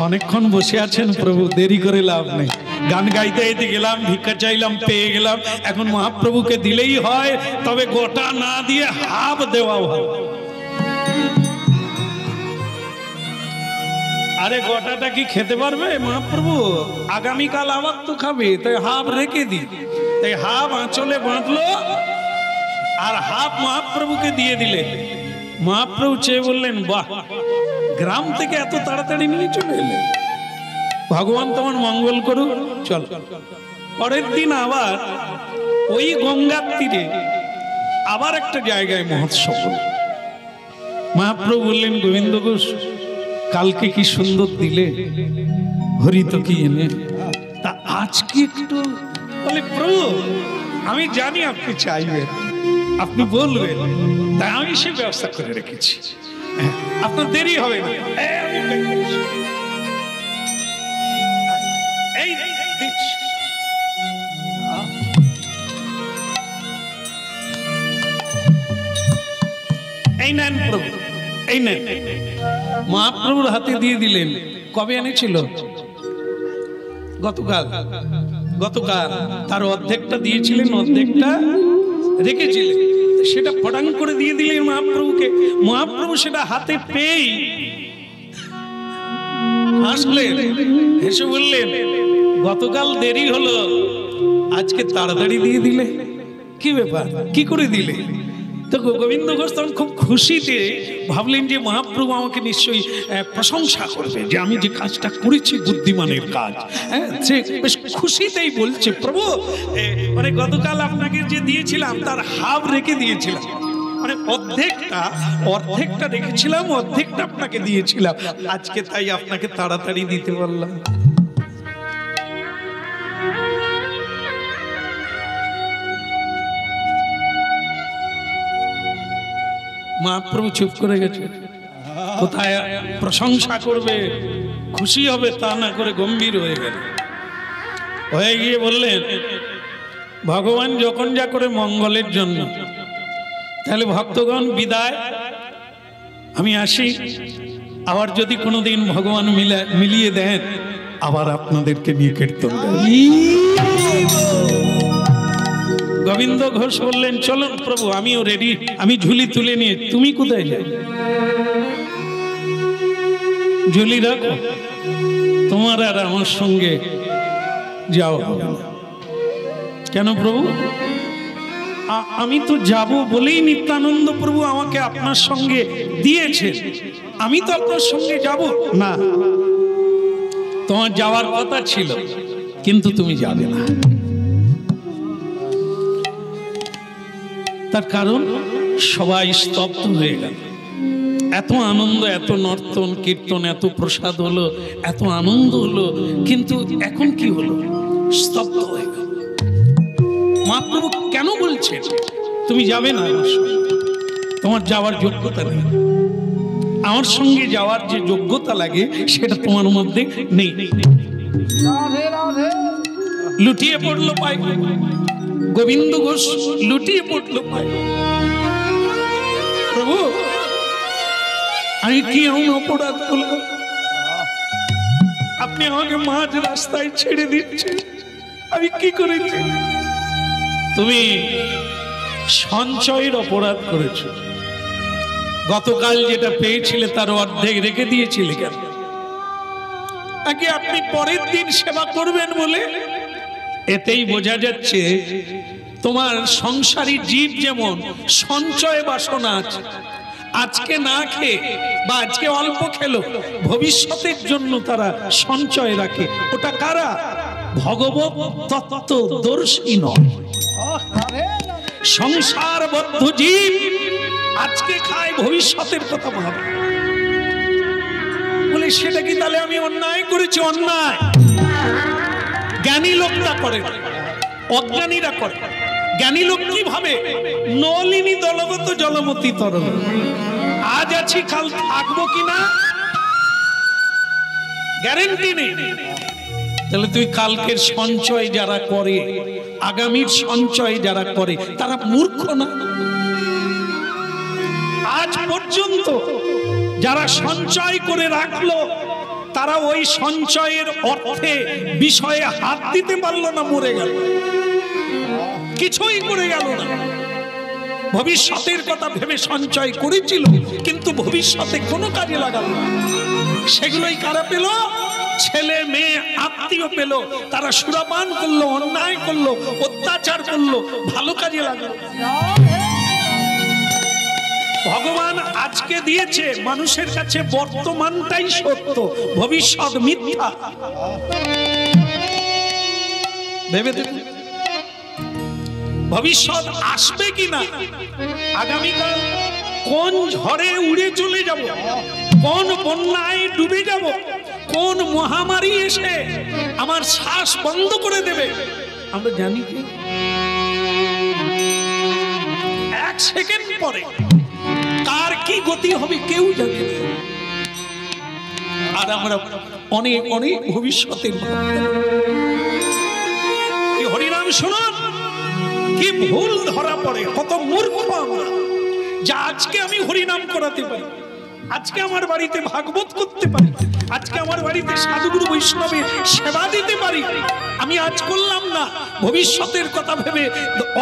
অনেকক্ষণ বসে আছেন প্রভু, দেরি করে লাভ নেই। গান গাইতে গাইতে গেলাম, ভিক্ষা চাইলাম, পেয়ে গেলাম। এখন মহাপ্রভুকে দিলেই হয়, তবে গোটা না দিয়ে হাফ দেওয়া ভালো। আরে গোটাটা কি খেতে পারবে মহাপ্রভু? আগামীকাল আবার তো খাবে, তাই হাফ রেখে দি। তাই হাফ আঁচলে বাঁধলো আর হাফ মহাপ্রভুকে দিয়ে দিলে। মহাপ্রভু চেয়ে বললেন, বাহ, গ্রাম থেকে এত তাড়াতাড়ি নিয়ে চলে এলেন, ভগবান তোমার মঙ্গল করুক। চল। পরের দিন আবার ওই গঙ্গার তীরে আবার একটা জায়গায় মহোৎসব। মহাপ্রভু বললেন, গোবিন্দ ঘোষ, কালকে কি সুন্দর দিলে, হরিত কি এনে, তা আজকে একটু। বলে, প্রভু আমি জানি আপনি চাইবেন, আপনি বলবেন, তাই আমি সে ব্যবস্থা করে রেখেছি, আপনার দেরি হবে না। এই নেন প্রভু, এই নেন। মহাপ্রভুর হাতে দিয়ে দিলেন। কবে এনেছিল? গতকাল। গতকাল তার অর্ধেকটা দিয়েছিলেন, অর্ধেকটা রেখেছিলেন, সেটা ফটাং করে দিয়ে দিলেন মহাপ্রভুকে। মহাপ্রভু সেটা হাতে পেয়েই হাসলেন, হেসে বললেন, গতকাল দেরি হলো, আজকে তাড়াতাড়ি দিয়ে দিলে, কি ব্যাপার, কি করে দিলে? তো গোবিন্দ ঘোষ তখন খুব খুশিতে ভাবলেন যে মহাপ্রভু আমাকে নিশ্চয়ই প্রশংসা করবে যে আমি যে কাজটা করেছি বুদ্ধিমানের কাজ। সে বেশ খুশিতেই বলছে, প্রভু মানে গতকাল আপনাকে যে দিয়েছিলাম তার হাফ রেখে দিয়েছিলাম, মানে অর্ধেকটা রেখেছিলাম, অর্ধেকটা আপনাকে দিয়েছিলাম, আজকে তাই আপনাকে তাড়াতাড়ি দিতে পারলাম। মহাপ্রভু চুপ করে গেছে। কোথায় প্রশংসা করবে, খুশি হবে তা না করে গম্ভীর হয়ে গেল। হয়ে গিয়ে বললেন, ভগবান যখন যা করে মঙ্গলের জন্য, তাহলে ভক্তগণ বিদায়, আমি আসি। আবার যদি কোনোদিন ভগবান মিলিয়ে দেন, আবার আপনাদেরকে নিয়ে কীর্তন। গোবিন্দ ঘোষ বললেন, চলুন প্রভু, আমিও রেডি, আমি ঝুলি তুলে নিয়ে। তুমি কোথায় যাই? ঝুলি রাখো, তোমার আর আমার সঙ্গে যাও। কেন প্রভু? আমি তো যাব বলেই নিত্যানন্দ প্রভু আমাকে আপনার সঙ্গে দিয়েছে, আমি তো আপনার সঙ্গে যাব না। তোমার যাওয়ার কথা ছিল, কিন্তু তুমি যাবে না। তার কারণ সবাই স্তব্ধ হয়ে গেল। এত আনন্দ, এত নর্তন কীর্তন, এত প্রসাদ হলো, এত আনন্দ হলো, কিন্তু এখন কি হলো? স্তব্ধ হয়ে গেল। মহাপ্রভু কেন বলছেন তুমি যাবে না? তোমার যাওয়ার যোগ্যতা নেই, আমার সঙ্গে যাওয়ার যে যোগ্যতা লাগে সেটা তোমার মধ্যে নেই। লুটিয়ে পড়লো পায় গোবিন্দ ঘোষ, লুটিয়ে পড়লো পায়। প্রভু আমি কি এমন অপরাধ করলাম, আপনি আমাকে মাঝ রাস্তায় ছেড়ে দিচ্ছেন? আমি কি করেছি? তুমি সঞ্চয়ের অপরাধ করেছ। গতকাল যেটা পেয়েছিলে তার অর্ধেক রেখে দিয়েছিলে কেন? নাকি আপনি পরের দিন সেবা করবেন বলে? এতেই বোঝা যাচ্ছে তোমার সংসারী জীব যেমন সঞ্চয় বাসনা আছে, আজকে না খেয়ে বা আজকে অল্প খেলো, ভবিষ্যতের জন্য তারা সঞ্চয় রাখে। ওটা কারা? ভগবত তত্ত্বদর্শী নয়, সংসারবদ্ধ জীব আজকে খায়, ভবিষ্যতের কথা ভাবে। বলে সেটা কি তাহলে আমি অন্যায় করেছি? অন্যায় জ্ঞানী লোকরা করে, অজ্ঞানীরা করে। জ্ঞানী লোক কি ভাবে? নলিনী দলগত জলমতি তরল, আজ আছি কাল থাকবো কিনা গ্যারেন্টি নেই। তাহলে তুই কালকের সঞ্চয় যারা করে, আগামীর সঞ্চয় যারা করে, তারা মূর্খ না? আজ পর্যন্ত যারা সঞ্চয় করে রাখলো তারা ওই সঞ্চয়ের অর্থে বিষয়ে হাত দিতে পারলো না, মরে গেল, কিছুই করে গেল না। ভবিষ্যতের কথা ভেবে সঞ্চয় করেছিল, কিন্তু ভবিষ্যতে কোনো কাজে লাগালো না। সেগুলোই কারা পেল? ছেলে মেয়ে আত্মীয় পেল। তারা সুরাপান করলো, অন্যায় করলো, অত্যাচার করলো, ভালো কাজে লাগালো। ভগবান আজকে দিয়েছে, মানুষের কাছে বর্তমানটাই সত্য, ভবিষ্যৎ মিথ্যা। ভেবে দেখুন, ভবিষ্যৎ আসবে কিনা, আগামীকাল কোন ঝড়ে উড়ে চলে যাব, কোন বন্যায় ডুবে যাব, কোন মহামারী এসে আমার শ্বাস বন্ধ করে দেবে, আমরা জানি কি? এক সেকেন্ড পরে কার কি গতি হবে কেউ জানে না। আর আমরা অনেক অনেক ভবিষ্যতের হরিনাম শুনুন, কি ভুল ধরা পড়ে, কত মূর্খ আমরা। যা আজকে আমি হরিনাম করাতে পারি, আজকে আমার বাড়িতে ভাগবত করতে পারি, আজকে আমার বাড়িতে সাধুগুরু বৈষ্ণবের সেবা দিতে পারি, আমি আজ করলাম না, ভবিষ্যতের কথা ভেবে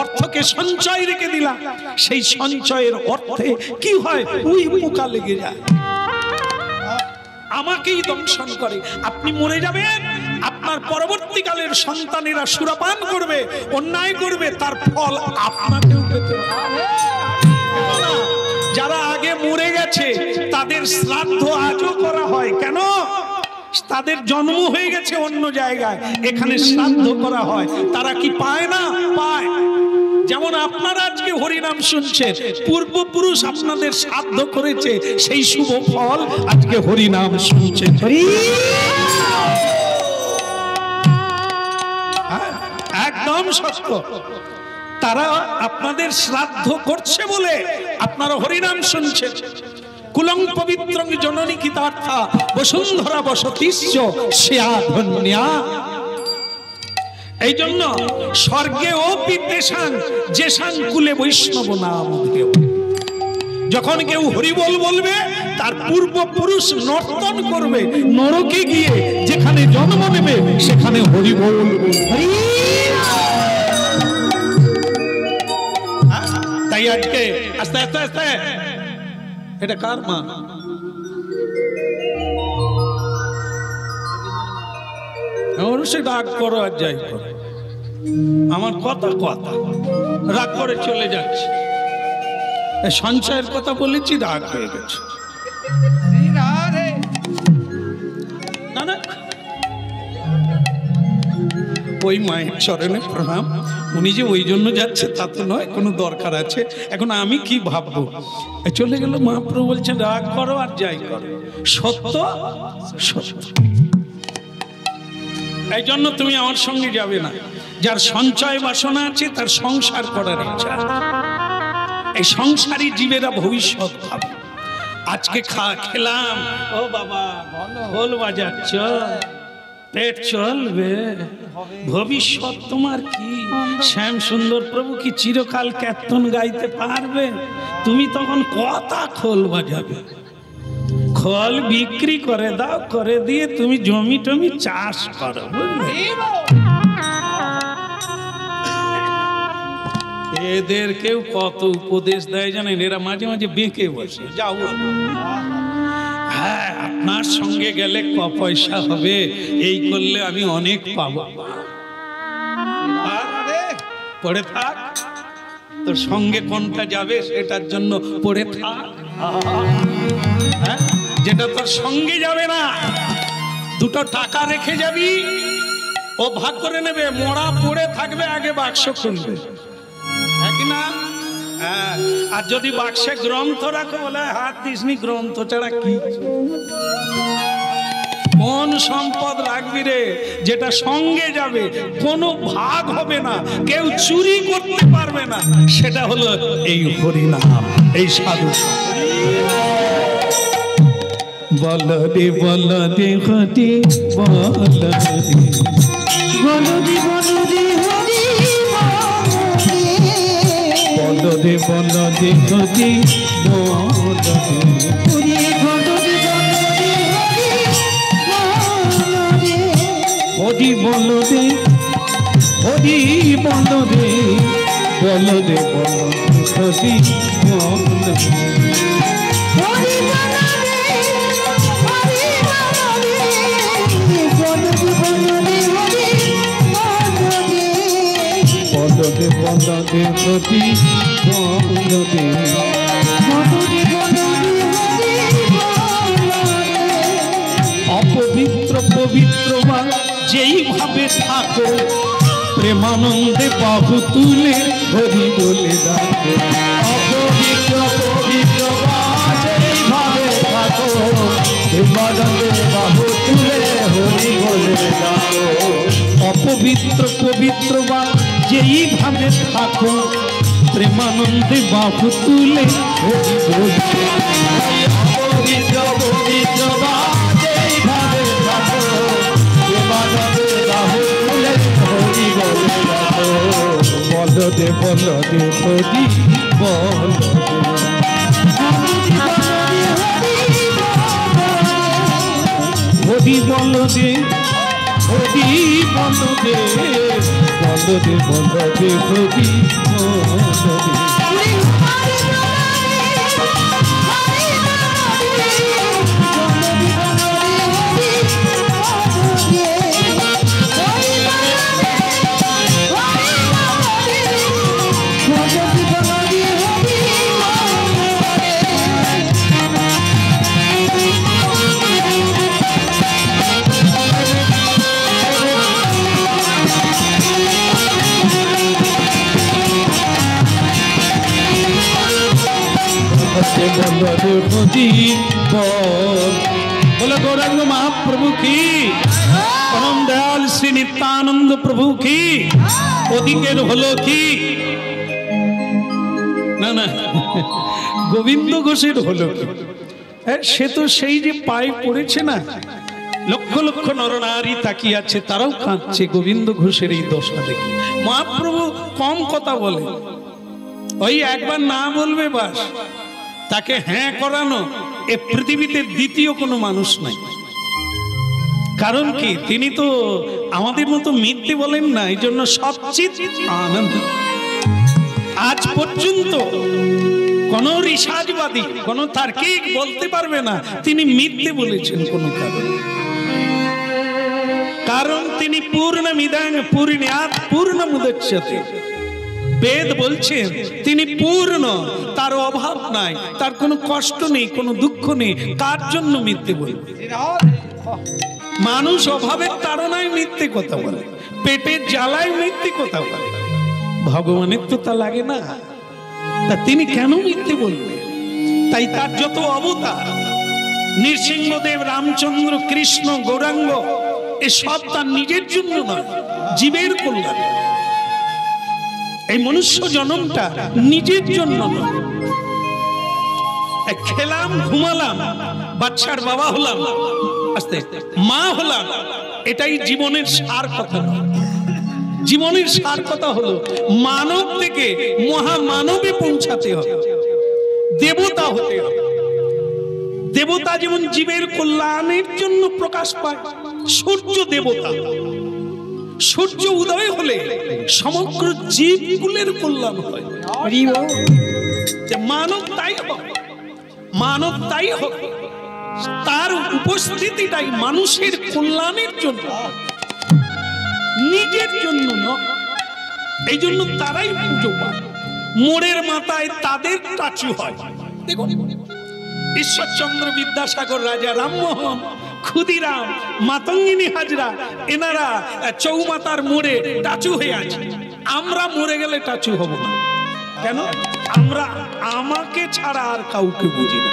অর্থকে সঞ্চয় রেখে দিলাম। সেই সঞ্চয়ের অর্থে কি হয়? উই পোকা লেগে যায়, আমাকেই দংশন করে। আপনি মরে যাবেন, আপনার পরবর্তীকালের সন্তানেরা সুরাপান করবে, অন্যায় করবে, তার ফল আপনাকেও পেতে হবে। যারা আগে মরে গেছে তাদের শ্রাদ্ধ আজও করা হয়। কেন? তাদের জন্ম হয়ে গেছে অন্য জায়গায়, এখানে শ্রাদ্ধ করা হয়। তারা কি পায় না? পায়। যেমন আপনারা আজকে হরিনাম শুনছেন, পূর্বপুরুষ আপনাদের শ্রাদ্ধ করেছে, সেই শুভ ফল আজকে হরিনাম শুনছেন। একদম সত্য। তারা আপনাদের শ্রাদ্ধ করছে বলে আপনারা হরিনাম শুনছেন। কুলং পবিত্রং জননী কৃতার্থা বসুন্ধরা বসতিস্য স্যা ধন্যা। এই জন্য স্বর্গে ও বিদ্বেষাং যেসাং কুলে বৈষ্ণব নাম দেব। যখন কেউ হরিবল বলবে, তার পূর্বপুরুষ নর্তন করবে, নরকে গিয়ে যেখানে জন্ম নেবে সেখানে হরিবল বলবে। তাই আজকে আস্তে আস্তে আস্তে, এটা কার মা? সে রাগ করো আর যাই করো, আমার কথা কথা রাগ করে চলে যাচ্ছে। সঞ্চয়ের কথা বলেছি, রাগ হয়ে গেছে। না না, ওই মায়ের চরণে প্রণাম। উনি যে ওই জন্য যাচ্ছে তা তো নয়, কোনো দরকার আছে। এখন আমি কি ভাববো? চলে গেল। মহাপ্রভু বলছেন রাগ করো আর যাই করো, সত্য সত্য। এই জন্য তুমি আমার সঙ্গে যাবে না। যার সঞ্চয় বাসনা আছে তার সংসার করার ইচ্ছা। এই সংসারী জীবেরা ভবিষ্যৎ ভাবে। আজকে খেলাম, ও বাবা ঢোল বাজাচ্ছ, পেট চলবে, ভবিষ্যৎ তোমার কি? শ্যাম সুন্দর প্রভু কি চিরকাল কীর্তন গাইতে পারবে? তুমি তখন কথা খোল বাজাবে। খোল বিক্রি করে দাও, করে দিয়ে তুমি জমি টমি চাষ করো, বুঝলে? এদের কেউ কত উপদেশ দেয় জানেন, এরা মাঝে মাঝে বেঁকে বসে। যাও, হ্যাঁ আপনার সঙ্গে গেলে ক পয়সা হবে, এই করলে আমি অনেক পাবো। পড়ে থাক, তোর সঙ্গে কোনটা যাবে সেটার জন্য পড়ে থাক। হ্যাঁ, যেটা তোর সঙ্গে যাবে না, দুটো টাকা রেখে যাবি, ও ভাগ করে নেবে, মরা পড়ে থাকবে, আগে বাক্স খুলবে, না? হ্যাঁ, আর যদি বাক্সে গ্রন্থ রাখো, বলে হাত দিসনি, গ্রন্থ ছাড়া কি? কোন সম্পদ রাখবি রে যেটা সঙ্গে যাবে, কোনো ভাগ হবে না, কেউ চুরি করতে পারবে না? সেটা হলো এই হরিনাম, এই সাধু। বল রে বল রে হরি বল রে, বল রে বল রে হরি বল রে বল রে হরি বল রে, বলদে বলদে বলদে বলদে বলদে প্রতি বলদে অপবিত্র পবিত্র মা যেইভাবে থাকো প্রেমানন্দে বাহু তুলে হরি বলে ডাকো অপবিত্র পবিত্র মা যেইভাবে থাকো প্রেমানন্দে বাহু তুলে হরি বলে ডাকো অপবিত্র পবিত্র মা যেইভাবে থাকো প্রেমানন্দে বাহু তুলে হরি বলে অপবিত্র পবিত্র মা যেইভাবে থাকো প্রেমানন্দে বাহু তুলে হরি বলে ডাকো বলদে বলদে হরি বলদে হরি বলদে হরি বলদে বলদে বলদে হরি বলদে बोलो गौरांग महाप्रभु की परम दयाल श्री नित्यानंद प्रभु की ओदिकेर हलो की ना ना गोविंद घोषेर हलो की সে তো সেই যে পায়ে পড়েছে না লক্ষ লক্ষ নরনারী তাকিয়ে আছে তারাও কাঁদছে গোবিন্দ ঘোষের এই দশা দেখে মহাপ্রভু কম কথা বলে ওই একবার না বলবে বাস তাকে হ্যাঁ করানো এই পৃথিবীতে দ্বিতীয় কোনো মানুষ নাই কারণ কি তিনি তো আমাদের মতো মিথ্যে বলেন না এইজন্য সবচেয়ে আনন্দ আজ পর্যন্ত কোন ঋষাজবাদী কোন তার্কিক বলতে পারবে না তিনি মিথ্যে বলেছেন কোন কারণ তিনি পূর্ণমিদাং পূর্ণাৎ পূর্ণমুদচ্যতে বেদ বলছেন তিনি পূর্ণ তার অভাব নাই তার কোনো কষ্ট নেই কোনো দুঃখ নেই কার জন্য মিথ্যে বলবে মানুষ অভাবের তাড়নায় মিথ্যে কথা বলে পেটের জ্বালায় মিথ্যে কথা বলে ভগবানের তো তা লাগে না তা তিনি কেন মিথ্যে বলবে তাই তার যত অবতার নৃসিংহদেব রামচন্দ্র কৃষ্ণ গৌরাঙ্গ এসব তার নিজের জন্য নয় জীবের কল্যাণে এই মনুষ্য জন্মটা নিজের জন্য নয় খেলাম ঘুমালাম বাচ্চার বাবা হলাম আস্তে মা হলাম এটাই জীবনের সার কথা নয় জীবনের সার কথা হলো মানব থেকে মহামানবে পৌঁছাতে হবে দেবতা হতে হবে দেবতা যেমন জীবের কল্যাণের জন্য প্রকাশ পায় সূর্য দেবতা সূর্য উদয় হলে সমগ্র জীবকুলের কল্যাণ হয় মানব তাই হোক মানব তাই হোক তার উপস্থিতিটাই মানুষের কল্যাণের জন্য নিজের জন্য নয় এই জন্য তারাই পুজো পায় মোড়ের মাথায় তাদের স্ট্যাচু হয় দেখুন ঈশ্বরচন্দ্র বিদ্যাসাগর রাজা রামমোহন ক্ষুদিরাম মাতঙ্গিনী হাজরা এনারা চৌমাতার মোড়ে স্ট্যাচু হয়ে আছে আমরা মরে গেলে স্ট্যাচু হব না কেন আমরা আমাকে ছাড়া আর কাউকে বুঝি না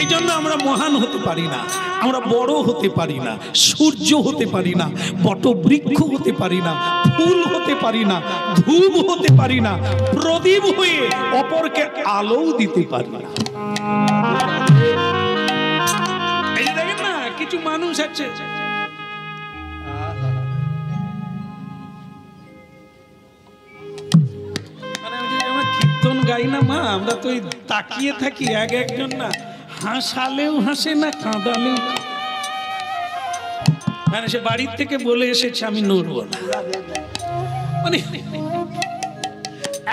এই জন্য আমরা মহান হতে পারি না আমরা বড় হতে পারি না সূর্য হতে পারি না বটবৃক্ষ হতে পারি না ফুল হতে পারি না ধূপ হতে পারি না প্রদীপ হয়ে অপরকে আলো দিতে পারি না এই দেখেন না কিছু মানুষ আছে কীর্তন গাই না মা আমরা তো তাকিয়ে থাকি এক একজন না হাসালেও হাসে না কাঁদালেও মানে সে বাড়ির থেকে বলে এসেছে আমি নড়ব না মানে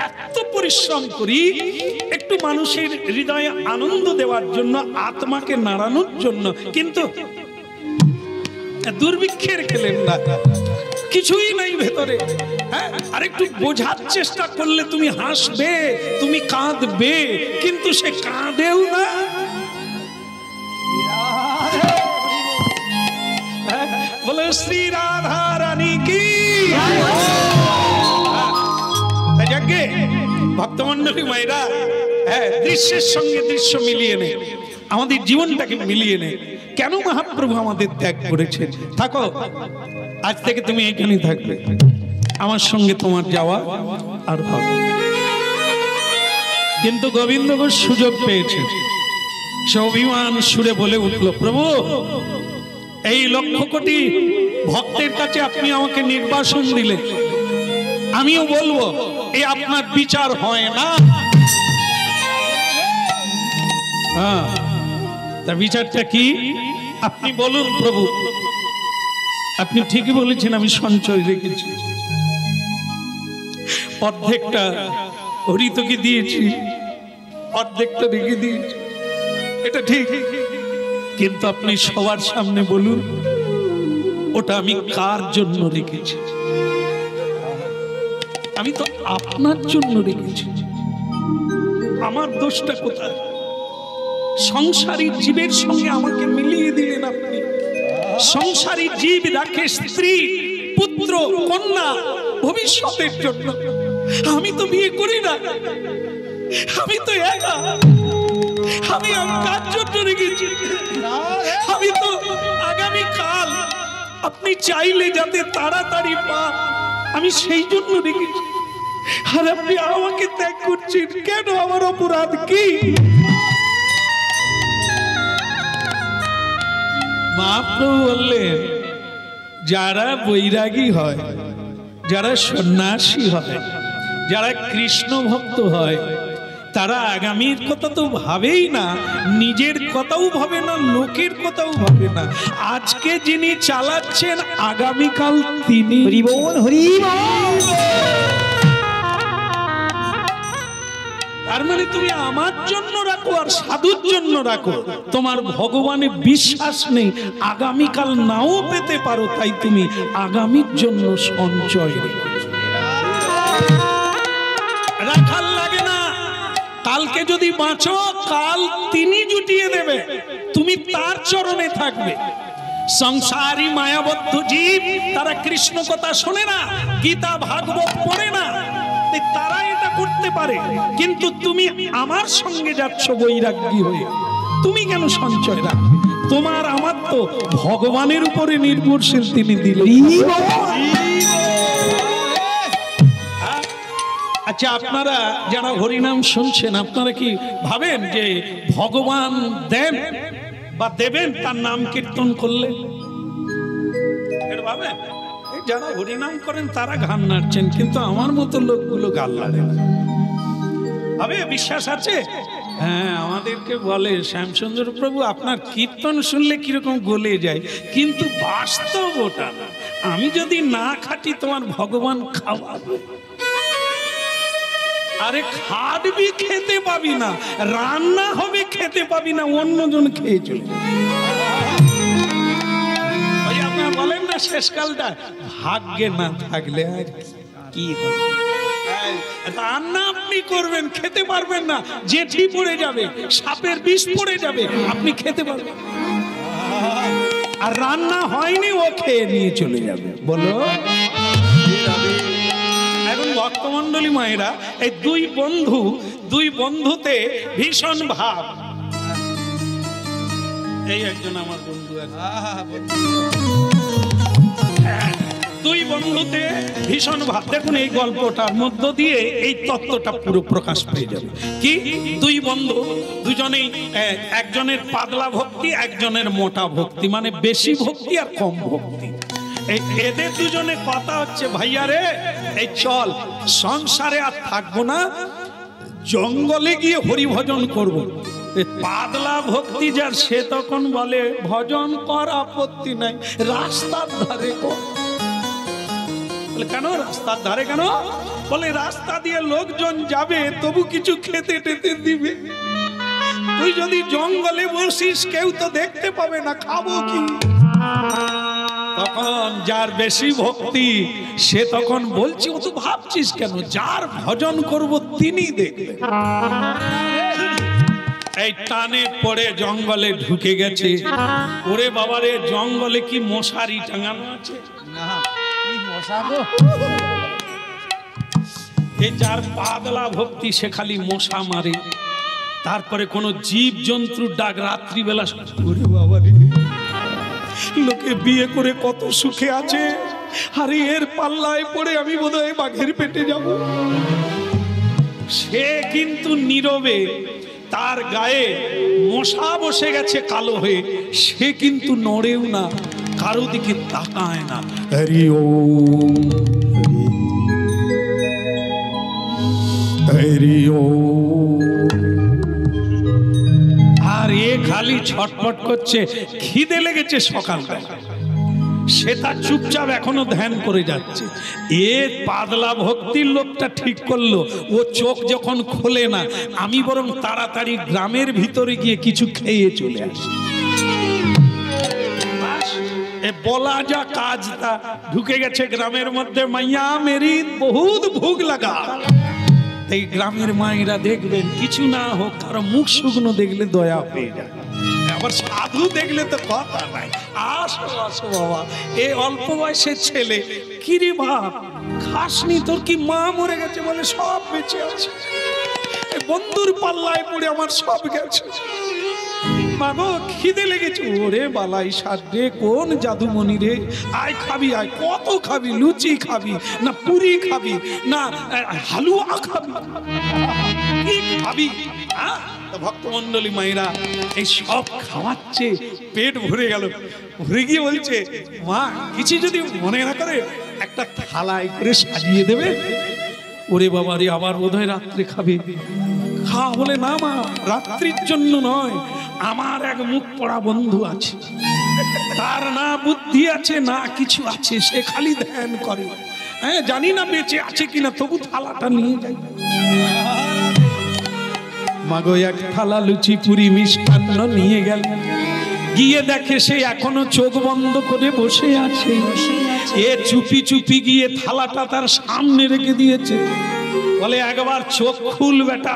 এত পরিশ্রম করি একটু মানুষের হৃদয়ে আনন্দ দেওয়ার জন্য, আত্মাকে নাড়ানোর জন্য, কিন্তু দুর্ভিক্ষের খেলেন না, কিছুই নাই ভেতরে। হ্যাঁ, আর একটু বোঝার চেষ্টা করলে তুমি হাসবে, তুমি কাঁদবে, কিন্তু সে কাঁদেও না। বলে শ্রী রাধা রানী কি। যাকে ভক্তমন্ডলী মায়েরা, হ্যাঁ, দৃশ্যের সঙ্গে দৃশ্য মিলিয়ে নে, আমাদের জীবনটাকে মিলিয়ে নে। কেন মহাপ্রভু আমাদের ত্যাগ করেছেন? থাকো, আজ থেকে তুমি এখানেই থাকবে, আমার সঙ্গে তোমার যাওয়া আর হবে। কিন্তু গোবিন্দ ঘোষ সুযোগ পেয়েছে, সে অভিমান সুরে বলে উঠল, প্রভু, এই লক্ষ কোটি ভক্তের কাছে আপনি আমাকে নির্বাসন দিলে, আমিও বলবো এই আপনার বিচার হয় না। হ্যাঁ, তার বিচারটা কি আপনি বলুন প্রভু। আপনি ঠিকই বলেছেন, আমি সঞ্চয় রেখেছি, অর্ধেকটা হরিতকে দিয়েছি, অর্ধেকটা রেখে দিয়েছি, এটা ঠিক, কিন্তু আপনি সবার সামনে বলুন ওটা আমি কার জন্য রেখেছি। আমি তো আপনার জন্য রেখেছি, আমার দোষটা কোথায়? সংসারী জীবের সঙ্গে আমাকে মিলিয়ে দিলেন আপনি। সংসারী জীব রাখে স্ত্রী, পুত্র, কন্যা, ভবিষ্যতের জন্য। আমি তো বিয়ে করি না, আমি তো একা, আমি কার জন্য রেখেছি? আমি তো আগামী কাল আপনি চাইলে যাতে তাড়াতাড়ি পান, আমি সেই জন্য রেখেছি। আর আপনি আমাকে ত্যাগ করছেন কেন? আমার অপরাধ কি? মহাপ্রভু বললেন, যারা বৈরাগী হয়, যারা সন্ন্যাসী হয়, যারা কৃষ্ণ ভক্ত হয়, তারা আগামীর কথা তো ভাবেই না, নিজের কথাও ভাবে না, লোকের কথাও ভাবে না। আজকে যিনি চালাচ্ছেন, আগামীকাল তিনি। হরি বল, হরি বল। তার মানে তুমি আমার জন্য রাখো আর সাধুর জন্য রাখো, তোমার ভগবানের বিশ্বাস নেই, আগামীকাল নাও পেতে পারো, তাই তুমি আগামীর জন্য সঞ্চয় রেখেছো। রাখার লাগে না, কালকে যদি বাঁচো, কাল তিনি জুটিয়ে দেবে, তুমি তার চরণে থাকবে। সংসারী মায়াবদ্ধ জীব, তারা কৃষ্ণ কথা শোনে না, গীতা ভাগবত পড়ে না, তারা এটা করতে পারে, কিন্তু তুমি আমার সঙ্গে যাচ্ছ বৈরাগ্যী হয়ে, তুমি কেন সঞ্চয় রাখবে? তোমার আমার তো ভগবানের উপরে নির্ভরশীল, তিনি দিলেন। আচ্ছা, আপনারা যারা হরিনাম শুনছেন, আপনারা কি ভাবেন যে ভগবান দেন বা দেবেন তার নাম কীর্তন করলে? ভাবেন? যারা হরিনাম করেন তারা গান নাড়ছেন, কিন্তু আমার মতো লোকগুলো গান নাড়ে না। ভাবে বিশ্বাস আছে? হ্যাঁ, আমাদেরকে বলে শ্যামসুন্দর প্রভু আপনার কীর্তন শুনলে কিরকম গলে যায়, কিন্তু বাস্তব ওটা না। আমি যদি না খাটি, তোমার ভগবান খাওয়াবে। আরে খাটবি, খেতে পাবি না, রান্না হবে খেতে পাবি না, অন্যজন খেয়ে চলে। ওই আপনারা বলেন না শেষকালটা, ভাগ্যে না থাকলে আর কি হবে? রান্না আপনি করবেন, খেতে পারবেন না, জেঠি পড়ে যাবে, সাপের বিষ পড়ে যাবে, আপনি খেতে পারবেন। আর রান্না হয়নি, ও খেয়ে নিয়ে চলে যাবে। বলো, এখন ভক্তমন্ডলী মায়েরা, এই দুই বন্ধুতে ভীষণ ভাব। এই একজন আমার বন্ধু আছে, দুই বন্ধুতে ভীষণ ভাব। দেখুন, এই গল্পটার মধ্য দিয়ে এই তত্ত্বটা পুরো প্রকাশ পেয়ে যাবে। কি? দুই বন্ধু, দুজনেই, একজনের পাতলা ভক্তি, একজনের মোটা ভক্তি, মানে বেশি ভক্তি আর কম ভক্তি। এদের দুজনে কথা হচ্ছে, ভাইয়া রে, এই চল, সংসারে আর থাকবো না, জঙ্গলে গিয়ে হরি ভজন করবো। পাতলা ভক্তি যার, সে তখন বলে ভজন কর, আপত্তি নাই, রাস্তার ধারে কর। বলে কেন রাস্তার ধারে কেন? বলে রাস্তা দিয়ে লোকজন যাবে তবু কিছু খেতে টেতে দিবে, তুই যদি জঙ্গলে বসিস কেউ তো দেখতে পাবে না, খাবো কি? তখন যার বেশি ভক্তি সে তখন বলছে ও তো ভাবছিস কেন, যার ভজন করব তিনি দেখবে। এই টানে পড়ে জঙ্গলে ঢুকে গেছে। ওরে বাবারে, জঙ্গলে কি মশারি টাঙানো আছে? এই যার পাগলা ভক্তি সে খালি মশা মারে, তারপরে কোন জীব জন্তুর ডাক রাত্রিবেলা। ওরে বাবারে, লোকে বিয়ে করে কত সুখে আছে, আরে এর পাল্লায় পড়ে আমি বোধহয় বাঘের পেটে যাব। সে কিন্তু নীরবে, তার গায়ে মশা বসে গেছে কালো হয়ে, সে কিন্তু নড়েও না, কারো দিকে তাকায় না। হরি ওম হরি ওম। আর এ খালি ছটফট করছে, খিদে লেগেছে সকালবেলা, সে তার চুপচাপ এখনো ধ্যান করে যাচ্ছে। এ পাগলা ভক্তির লোকটা ঠিক করলো, ও চোখ যখন খোলে না, আমি বরং তাড়াতাড়ি গ্রামের ভিতরে গিয়ে কিছু খেয়ে চলে আসি। এ বলা যা কাজ তা ঢুকে গেছে গ্রামের মধ্যে। মাইয়া মেরি বহুত ভুগ লাগা। এই গ্রামের মায়েরা দেখবেন কিছু না হোক, কারো মুখ শুকনো দেখলে দয়া হয়ে যায়, আবার সাধু দেখলে তো কথা নাই। আসো আসো বাবা, এই অল্প বয়সের ছেলে, কিরে বাপ খাসনি, তোর কি মা মরে গেছে? বলে সব বেঁচে আছে, বন্ধুর পাল্লায় পড়ে আমার সব গেছে। মাগো খিদে লেগেছে। ওরে বালাই সাধে, কোন জাদুমণি রে? আয় খাবি, আয়। কত খাবি? লুচি খাবি না পুরি খাবি না হালুয়া খাবি, কি খাবি? ভক্তমন্ডলী মায়েরা এই সব খাওয়াচ্ছে, পেট ভরে গেল। ভরে গিয়ে বলছে, মা কিছু যদি মনে না করে একটা থালায় করে সাজিয়ে দেবে। ওরে বাবা রে, আবার বোধহয় রাত্রে খাবে। খাওয়া বলে না মা, রাত্রির জন্য নয়, আমার এক মুখ পড়া বন্ধু আছে, তার না বুদ্ধি আছে না কিছু আছে, সে খালি ধ্যান করে। হ্যাঁ জানি না বেঁচে আছে কিনা, তবু থালাটা নিয়ে যাই। মাগো এক থালা লুচি পুরি মিষ্টান্ন নিয়ে গেল, গিয়ে দেখে সে এখনো চোখ বন্ধ করে বসে আছে। এ চুপি চুপি গিয়ে থালাটা তার সামনে রেখে দিয়েছে। বলে একবার চোখ খুল বেটা,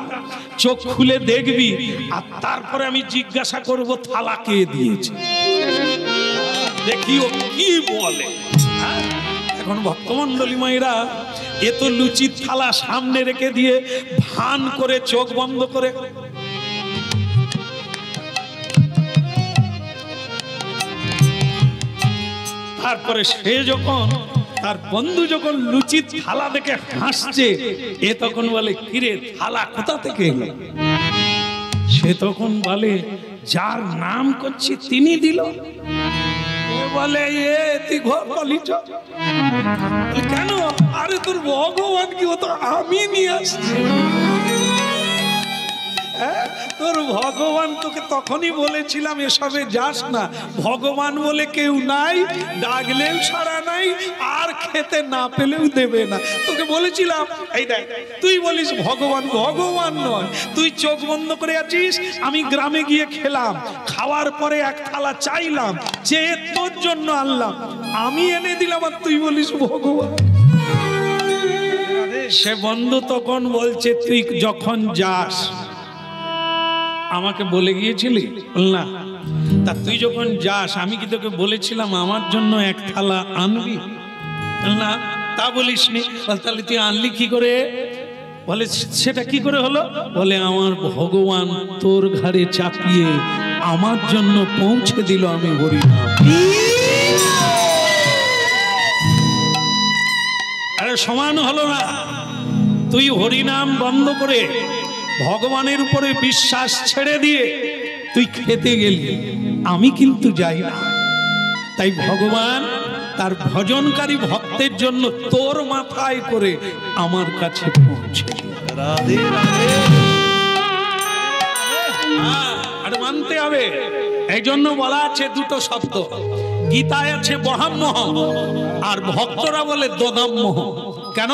চোখ খুলে দেখবি, আর তারপরে আমি জিজ্ঞাসা করব থালা কে দিয়েছে, দেখি ও কি বলে। এখন ভক্তমন্ডলী মায়েরা, এ তো লুচির থালা সামনে রেখে দিয়ে ভান করে চোখ বন্ধ করে। তারপরে সে যখন, তার বন্ধু যখন লুচির থালা দেখে হাসছে, এ তখন বলে কিরে থালা কোথা থেকে এলো? সে তখন বলে যার নাম করছি তিনি দিল। বলে এ তুই ঘর পালিছ কেন? আরে তোর ভগবান কি, ও তো আমি নিয়ে আসছি। তোর ভগবান, তোকে তখনই বলেছিলাম এসবে যাস না, ভগবান বলে কেউ নাই, ডাকলেও সাড়া নাই, আর খেতে না পেলেও দেবে না। তোকে বলেছিলাম, এই দেখ তুই বলিস ভগবান, ভগবান নয়, তুই চোখ বন্ধ করে আছিস। আমি গ্রামে গিয়ে খেলাম, খাওয়ার পরে এক থালা চাইলাম, যে তোর জন্য আনলাম, আমি এনে দিলাম, আর তুই বলিস ভগবান। সে বন্ধু তখন বলছে, তুই যখন যাস আমাকে বলে গিয়েছিলি? না। তা তুই যখন যাস আমি কি তোকে বলেছিলাম আমার জন্য এক থালা আনবি? না। তা বলিসনি। তাহলে তুই আনলি কি করে? বলে সেটা কি করে হলো? বলে আমার ভগবান তোর ঘাড়ে চাপিয়ে আমার জন্য পৌঁছে দিল, আমি হরিনাম। আরে সমান হলো না? তুই হরিনাম বন্ধ করে ভগবানের উপরে বিশ্বাস ছেড়ে দিয়ে তুই খেতে গেলি, আমি কিন্তু যাই না। তাই ভগবান তার ভজনকারী ভক্তের জন্য তোর মাথায় করে আমার কাছে পৌঁছে। রাধে রাধে। আর মানতে হবে, এই জন্য বলা আছে দুটো শব্দ, গীতায় আছে বহাম্মহ, আর ভক্তরা বলে দদাম্মহ। কেন?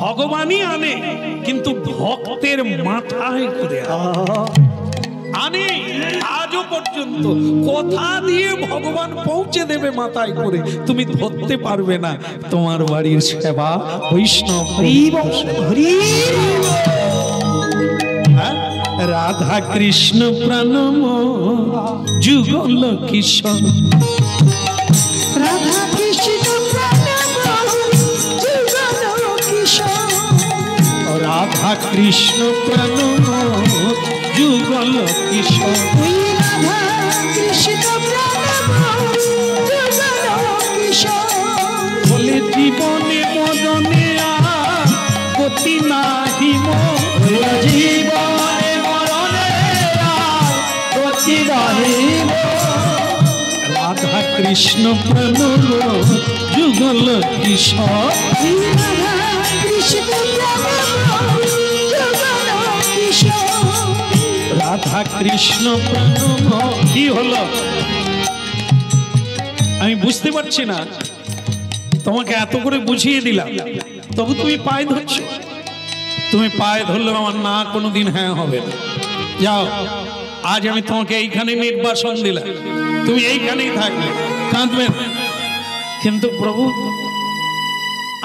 ভগবানই আনে, কিন্তু ভক্তের মাথায় করে আনে। আজও পর্যন্ত কোথা দিয়ে ভগবান পৌঁছে দেবে মাথায় করে তুমি ধরতে পারবে না। তোমার বাড়ির সেবা বৈষ্ণব। রাধা কৃষ্ণ প্রণম যুগল কিশোর, রাধা কৃষ্ণ প্রণম যুগল কিশোর, রাধা কৃষ্ণ প্রণম যুগল কিশোর, রাধা কৃষ্ণ প্রণম যুগল কিশোর। বলে জীবনে মরণে আর গতি নাহি মোর, জীবনে মরণে আর গতি নাহি মোর। রাধা কৃষ্ণ প্রণম যুগল কিশোর, রাধা কৃষ্ণ প্রণম যুগল কিশোর, রাধা কৃষ্ণ প্রণম। কি হলো আমি বুঝতে পারছি না, তোমাকে এত করে বুঝিয়ে দিলাম, তবু তুমি পায়ে ধরছো। তুমি পায়ে ধরলে আমার না কোনোদিন হ্যাঁ হবে না। যাও, আজ আমি তোমাকে এইখানে নির্বাসন দিলাম, তুমি এইখানেই থাকবে, কাঁদবে না। কিন্তু প্রভু,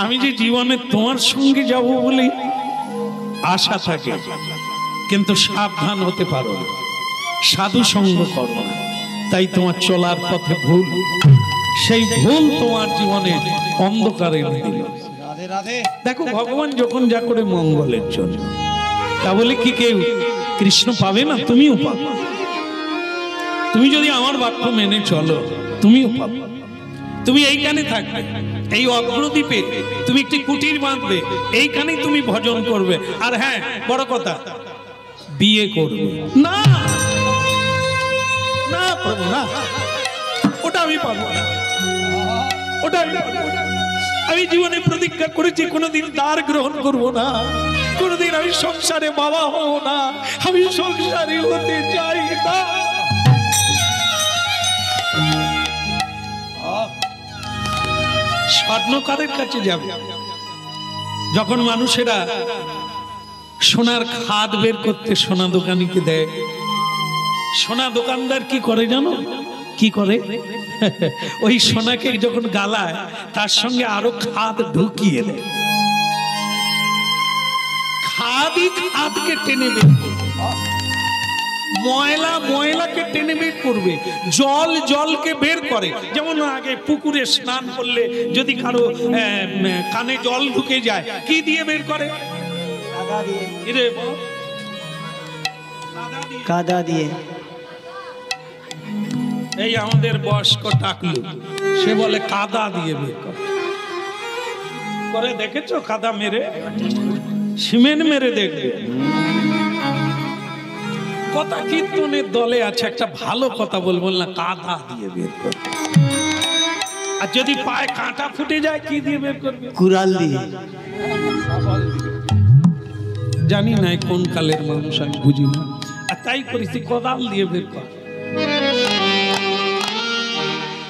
আমি যে জীবনে তোমার সঙ্গে যাব বলে আশা থাকে, কিন্তু সাবধান হতে পারো না, সাধু সঙ্গ করো না, তাই তোমার চলার পথে ভুল, সেই ভুল তোমার জীবনে অন্ধকারে এনে দিল। দেখো, ভগবান যখন যা করে মঙ্গলের জন্য, তা বলে কি কেউ কৃষ্ণ পাবে না? তুমিও পাবে। তুমি যদি আমার বাক্য মেনে চলো, তুমিও পাবে। তুমি এইখানে থাকবে, এই অগ্রদ্বীপে তুমি একটি কুটির বাঁধবে, এইখানেই তুমি ভজন করবে। আর হ্যাঁ, বড় কথা, বিয়ে করবে না। না প্রভু, না, ওটা আমি পারবো না, ওটা আমি পারবো না। আমি জীবনে প্রতিজ্ঞা করেছি কোনোদিন দ্বার গ্রহণ করব না, কোনোদিন আমি সংসারে বাবা হব না, আমি সংসারী হতে চাই না। স্বর্ণকারের কাছে যাবে, যখন মানুষেরা সোনার খাদ বের করতে সোনা দোকানিকে দেয়, সোনা দোকানদার কি করে জানো? কি করে? ওই সোনাকে যখন গালায়, তার সঙ্গে আরো খাদ ঢুকিয়ে দেয়। খাদই খাদকে টেনে বের করবে, ময়লা ময়লাকে টেনে বের করবে, জল জলকে বের করে। যেমন আগে পুকুরে স্নান করলে যদি কারো কানে জল ঢুকে যায়, কি দিয়ে বের করে? কাদা দিয়ে। এই আমাদের বয়স্ক টাকলু, সে বলে কাদা দিয়ে বের করে। দেখেছো কাদা মেরে? সিমেন্ট মেরে দেখবে। কথা কীর্তনের দলে আছে, একটা ভালো কথা বলবো না, কাদা দিয়ে বের করবে। আর যদি পায়ে কাঁটা ফুটে যায়, কি দিয়ে বের করবে? কুড়াল দিয়ে। জানি না কোন কালের মানুষ, আমি বুঝি না, আর তাই করেছি, কোদাল দিয়ে বের কর।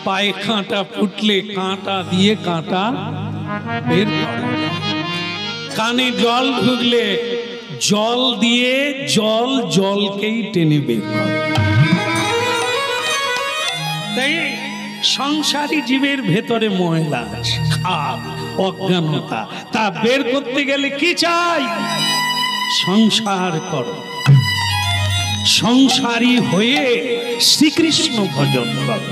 পায়ে কাঁটা ফুটলে কাঁটা দিয়ে কাঁটা বের করে, কানে জল ঢুকলে জল দিয়ে জল জলকেই টেনে বের করে। তাই সংসারী জীবের ভেতরে ময়লা আছে, খাদ, অজ্ঞানতা, তা বের করতে গেলে কি চাই? সংসার করো, সংসারী হয়ে শ্রীকৃষ্ণ ভজন করো।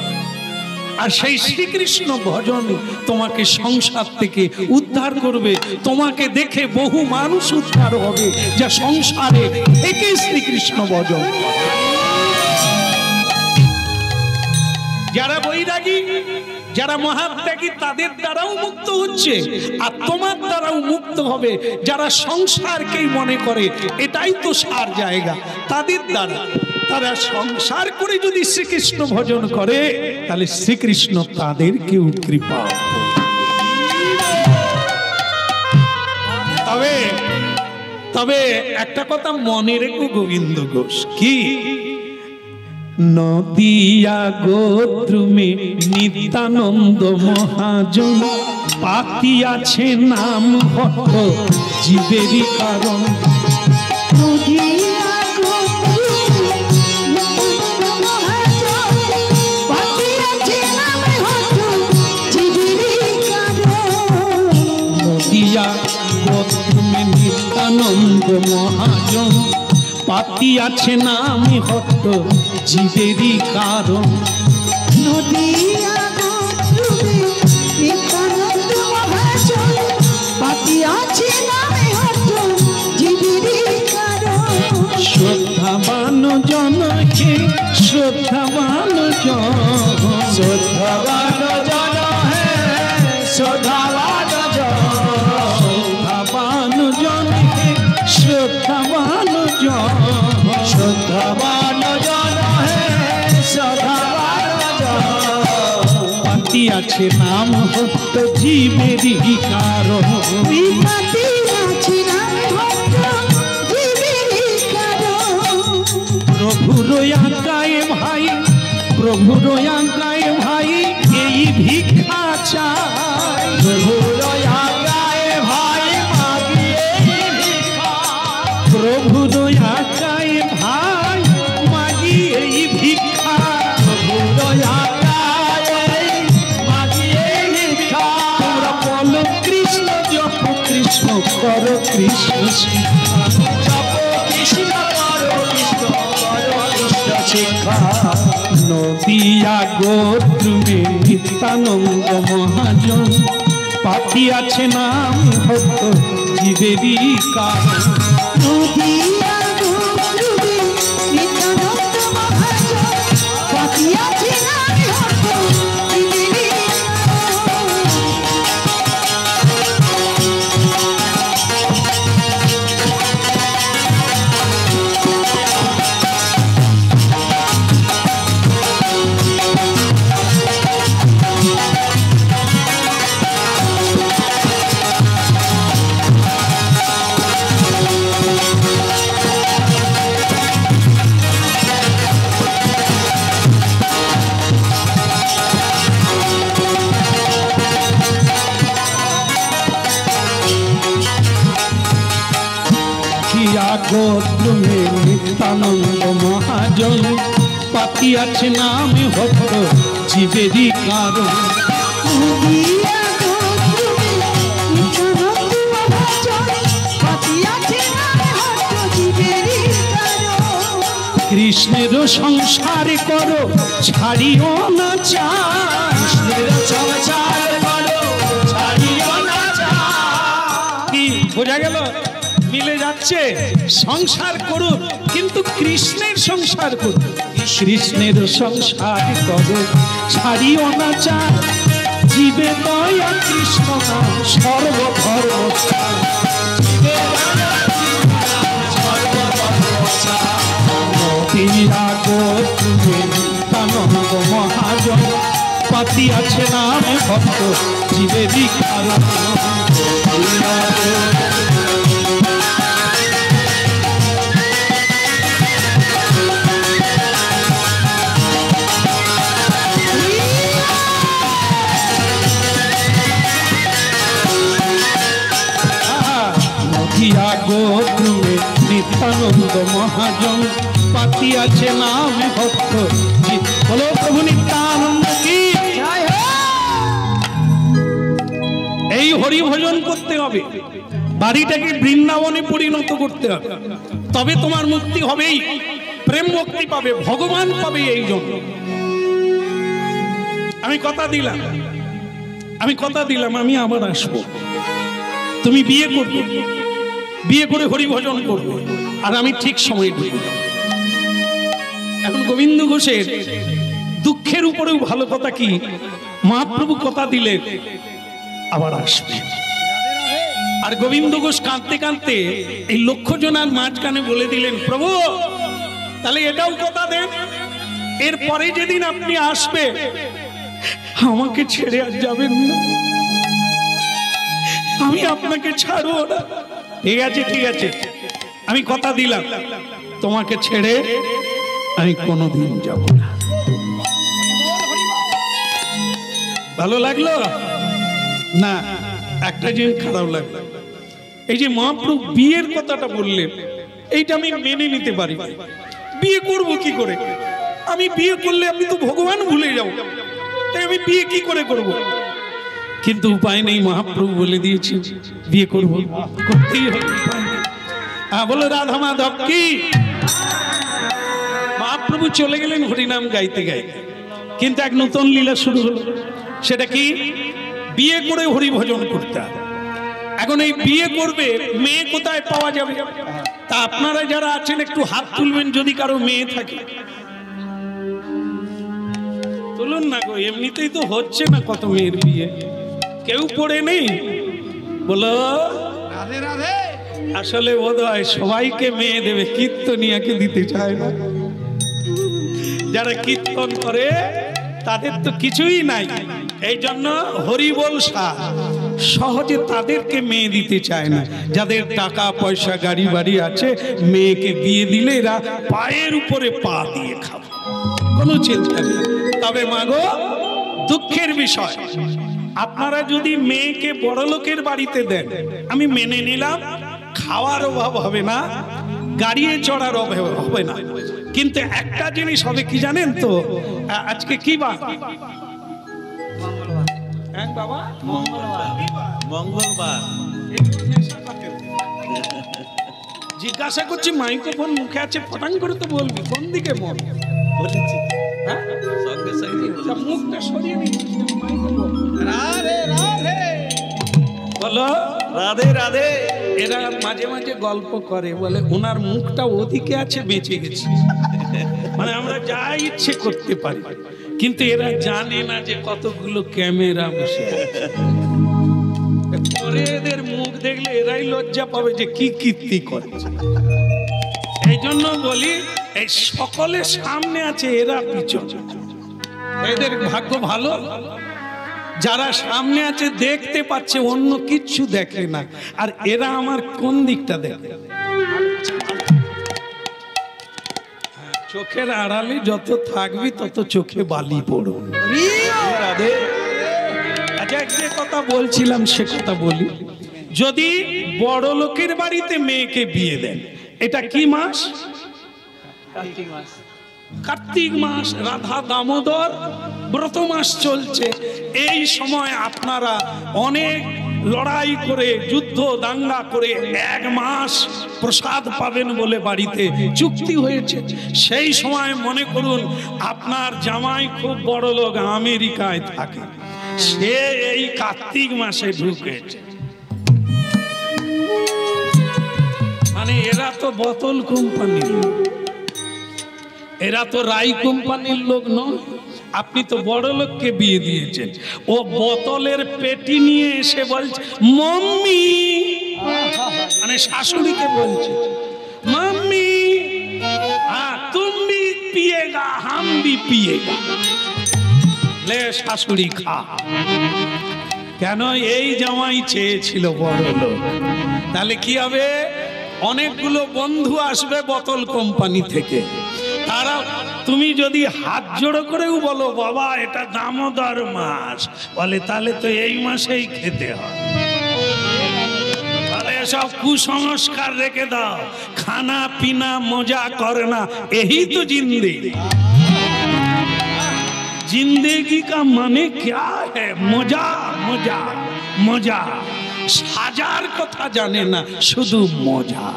আর সেই শ্রীকৃষ্ণ ভজন তোমাকে সংসার থেকে উদ্ধার করবে। তোমাকে দেখে বহু মানুষ উদ্ধার হবে, যা সংসারে থেকে শ্রীকৃষ্ণ ভজন করে। যারা বৈরাগী, যারা মহাত্যাগী, তাদের দ্বারাও মুক্ত হচ্ছে, আর তোমার দ্বারাও মুক্ত হবে যারা সংসারকেই মনে করে এটাই তো সার জায়গা, তাদের দ্বারা। তারা সংসার করে যদি শ্রীকৃষ্ণ ভজন করে, তাহলে শ্রীকৃষ্ণ তাদেরকেও কৃপা। তবে একটা কথা মনে রেখো গোবিন্দ ঘোষ, কি নদিয়া গোত্র মে নিত্যানন্দ মহাজন, পাতিয়াছে নাম ভট্ট জীবেরই কারণ। নদিয়া গোত্র মে নিত্যানন্দ মহাজন, পাতিয়াছে নাম ভট্ট জীবেরই কারণ। নদিয়া গোত্র মে নিত্যানন্দ মহাজন, পাতিয়াছে নাম ভট্ট জীবেরই কারণ। শ্রদ্ধাবান জন হে শ্রদ্ধাবান জন, শ্রদ্ধাবান জন হে শ্রদ্ধাবান জন, শ্রদ্ধাবান জন হে শ্রদ্ধাবান জন, শ্রদ্ধাবান জন হে শ্রদ্ধাবান জন। পাতিয়াছে নাম ভট্ট জীবেরই কারণ। পাতিয়াছে নাম ভট্ট জীবেরই কারণ। প্রভুর আজ্ঞায় ভাই, প্রভুর আজ্ঞায় ভাই এই ভিক্ষা চাই, প্রভুর আজ্ঞায় ভাই মাগি এই ভিক্ষা, প্রভুর আজ্ঞায় ভাই মাগি এই ভিক্ষা, প্রভুর আজ্ঞায় মাগি এই ভিক্ষা। তোমরা বলো কৃষ্ণ জপ কৃষ্ণ কর কৃষ্ণ শিক্ষা, জপ কৃষ্ণ করো কৃষ্ণ করো কৃষ্ণ শিক্ষা। নদিয়া গোত্র মে নিত্যানন্দ মহাজন, পাতিয়াছে নাম ভট্ট জীবেরই কারণ। নদিয়া গোত্র মে নিত্যানন্দ মহাজন, পাতিয়াছে নাম ভট্ট জীবেরই কারণ। নদিয়া গোত্র মে নিত্যানন্দ মহাজন, পাতিয়াছে নাম ভট্ট জীবেরই কারণ। নদিয়া গোত্র মে নিত্যানন্দ মহাজন, পাতিয়াছে নাম ভট্ট জীবেরই কারণ। কৃষ্ণের সংসার করো ছাড়িও না চা, কৃষ্ণের সংসার করো ছাড়িও না চা। কি বোঝা গেল? মিলে যাচ্ছে। সংসার করুন কিন্তু কৃষ্ণের সংসার করুন, কৃষ্ণের সংসার করো ছাড়িও না চা, জীবে দয়া কৃষ্ণ নাম সর্বধর্ম ছাড়। নদিয়া গোত্র মে নিত্যানন্দ মহাজন, পাতিয়াছে নাম ভক্ত জীবেরই কারণ। নদিয়া গোত্র মে নিত্যানন্দ মহাজন, পাতিয়াছে নাম ভক্ত। বলো প্রভু নিত্যানন্দ কি। এই হরি ভজন করতে হবে, বাড়িটাকে বৃন্দাবনে পরিণত করতে হবে, তবে তোমার মুক্তি হবেই। প্রেম মুক্তি পাবে, ভগবান পাবে। এই জন্য আমি কথা দিলাম, আমি আবার আসবো। তুমি বিয়ে করবে, বিয়ে করে হরি ভজন করবে, আর আমি ঠিক সময় ঢুকবো। এখন গোবিন্দ ঘোষের দুঃখের উপরেও ভালো কথা কি, মহাপ্রভু কথা দিলেন আবার আসবে। আর গোবিন্দ ঘোষ কাঁদতে কাঁদতে এই লক্ষ জনার মাঝখানে বলে দিলেন, প্রভু তাহলে এটাও কথা দেন, এরপরে যেদিন আপনি আসবে আমাকে ছেড়ে আর যাবেন না, আমি আপনাকে ছাড়বো না। ঠিক আছে, ঠিক আছে, আমি কথা দিলাম তোমাকে ছেড়ে আমি কোনোদিন যাব না। ভালো লাগলো না? একটা জিনিস খারাপ লাগলো, এই যে মহাপ্রভু বিয়ের কথাটা বললেন, এইটা আমি মেনে নিতে পারি। বিয়ে করব কি করে? আমি বিয়ে করলে আমি তো ভগবান ভুলে যাব, তাই আমি বিয়ে কি করে করব? কিন্তু উপায় নেই, মহাপ্রভু বলে দিয়েছেন বিয়ে করব, করতেই হবে। বলে রাধা মাধব কি? মহাপ্রভু চলে গেলেন হরিনাম গাইতে গাইতে, কিন্তু এক নতুন লীলা শুরু হলো। সেটা কি? বিয়ে করে হরি ভজন করতে হবে। এখন এই বিয়ে করবে, মেয়ে কোথায় পাওয়া যাবে? তা আপনারা যারা আছেন একটু হাত তুলবেন যদি কারো মেয়ে থাকে। তুলুন না গো, এমনিতেই তো হচ্ছে না কত মেয়ের বিয়ে, কেউ পড়ে নেই। বলো রাধে রাধে। আসলে বোধ হয় সবাইকে মেয়ে দেবে, কীর্তনিয়াকে দিতে চায় না। যারা কীর্তন করে তাদের তো কিছুই নাই, এই জন্য হরিবোল শাহ সহজে তাদেরকে মেয়ে দিতে চায় না। যাদের টাকা পয়সা গাড়ি বাড়ি আছে, মেয়েকে বিয়ে দিলে এরা পায়ের উপরে পা দিয়ে খাবে, কোনো চিন্তা নেই। তবে মাগো, দুঃখের বিষয়, আপনারা যদি মেয়েকে বড় লোকের বাড়িতে দেন, আমি মেনে নিলাম, খাওয়ার অভাব হবে না, গাড়িয়ে চড়ার অভাব হবে না। কিন্তু একটা জিনিস হবে কি জানেন তো? আজকে কি বার? হ্যাঁ বাবা, মঙ্গলবার। জিজ্ঞাসা করছি, মাইক্রোফোন মুখে আছে, ফটাং করে তো বলবি, কোন দিকে মন বলেছি হ্যাঁ? সঙ্গে সঙ্গে তা মুখটা সরিয়ে নিচ্ছিস কেন মাইক্রোফোন? রাধে রাধে। বলো রাধে রাধে। এরা মাঝে মাঝে গল্প করে, বলে ওনার মুখটা ওদিকে আছে, বেঁচে গেছে। মানে আমরা যা ইচ্ছে করতে পারি, কিন্তু এরা জানে না যে কতগুলো ক্যামেরা বসে আছে। এদের মুখ দেখলে এরাই লজ্জা পাবে যে কি কীর্তি করে। এই জন্য বলি, এই সকলের সামনে আছে, এরা পিছনে। এদের ভাগ্য ভালো, যারা সামনে আছে দেখতে পাচ্ছে, অন্য কিচ্ছু দেখে না। আর এরা আমার কোন দিকটা দেখে? চোখের আড়ালে যত থাকবি তত চোখে বালি পড়বে। আচ্ছা, যে কথা বলছিলাম সে কথা বলি। যদি বড় লোকের বাড়িতে মেয়েকে বিয়ে দেন, এটা কি মাস? কার্তিক মাস, রাধা দামোদর ব্রত মাস চলছে। এই সময় আপনারা অনেক লড়াই করে, যুদ্ধ দাঙ্গা করে 1 মাস প্রসাদ পাবেন বলে বাড়িতে চুক্তি হয়েছে। সেই সময় মনে করুন আপনার জামাই খুব বড় লোক, আমেরিকায় থাকে, সে এই কার্তিক মাসে ঢুকেছে। মানে এরা তো বোতল কোম্পানির, এরা তো রাই কোম্পানির লোক নয়। আপনি তো বড় লোককে বিয়ে দিয়েছেন, ও বোতলের পেটি নিয়ে এসে বলছে মাম্মি, মানে শাশুড়িকে বলছে মাম্মি তুম ভি পিয়েগা, হাম ভি পিয়েগা, লে শাশুড়ি খা। কেন? এই জামাই চেয়েছিল বড় লোক। তাহলে কি হবে? অনেকগুলো বন্ধু আসবে বোতল কোম্পানি থেকে, তারা, তুমি যদি হাত জোড়ো করেও বলো বাবা এটা দামোদর মাস, বলে তাহলে তো এই মাসেই খেতে হয়। তাহলে এসব কুসংস্কার রেখে দাও, খানা পিনা মজা করে না, यही तो जिंदगी। जिंदगी का माने क्या है? मजा मजा मजा। সাজার কথা জানে না, শুধু মজা।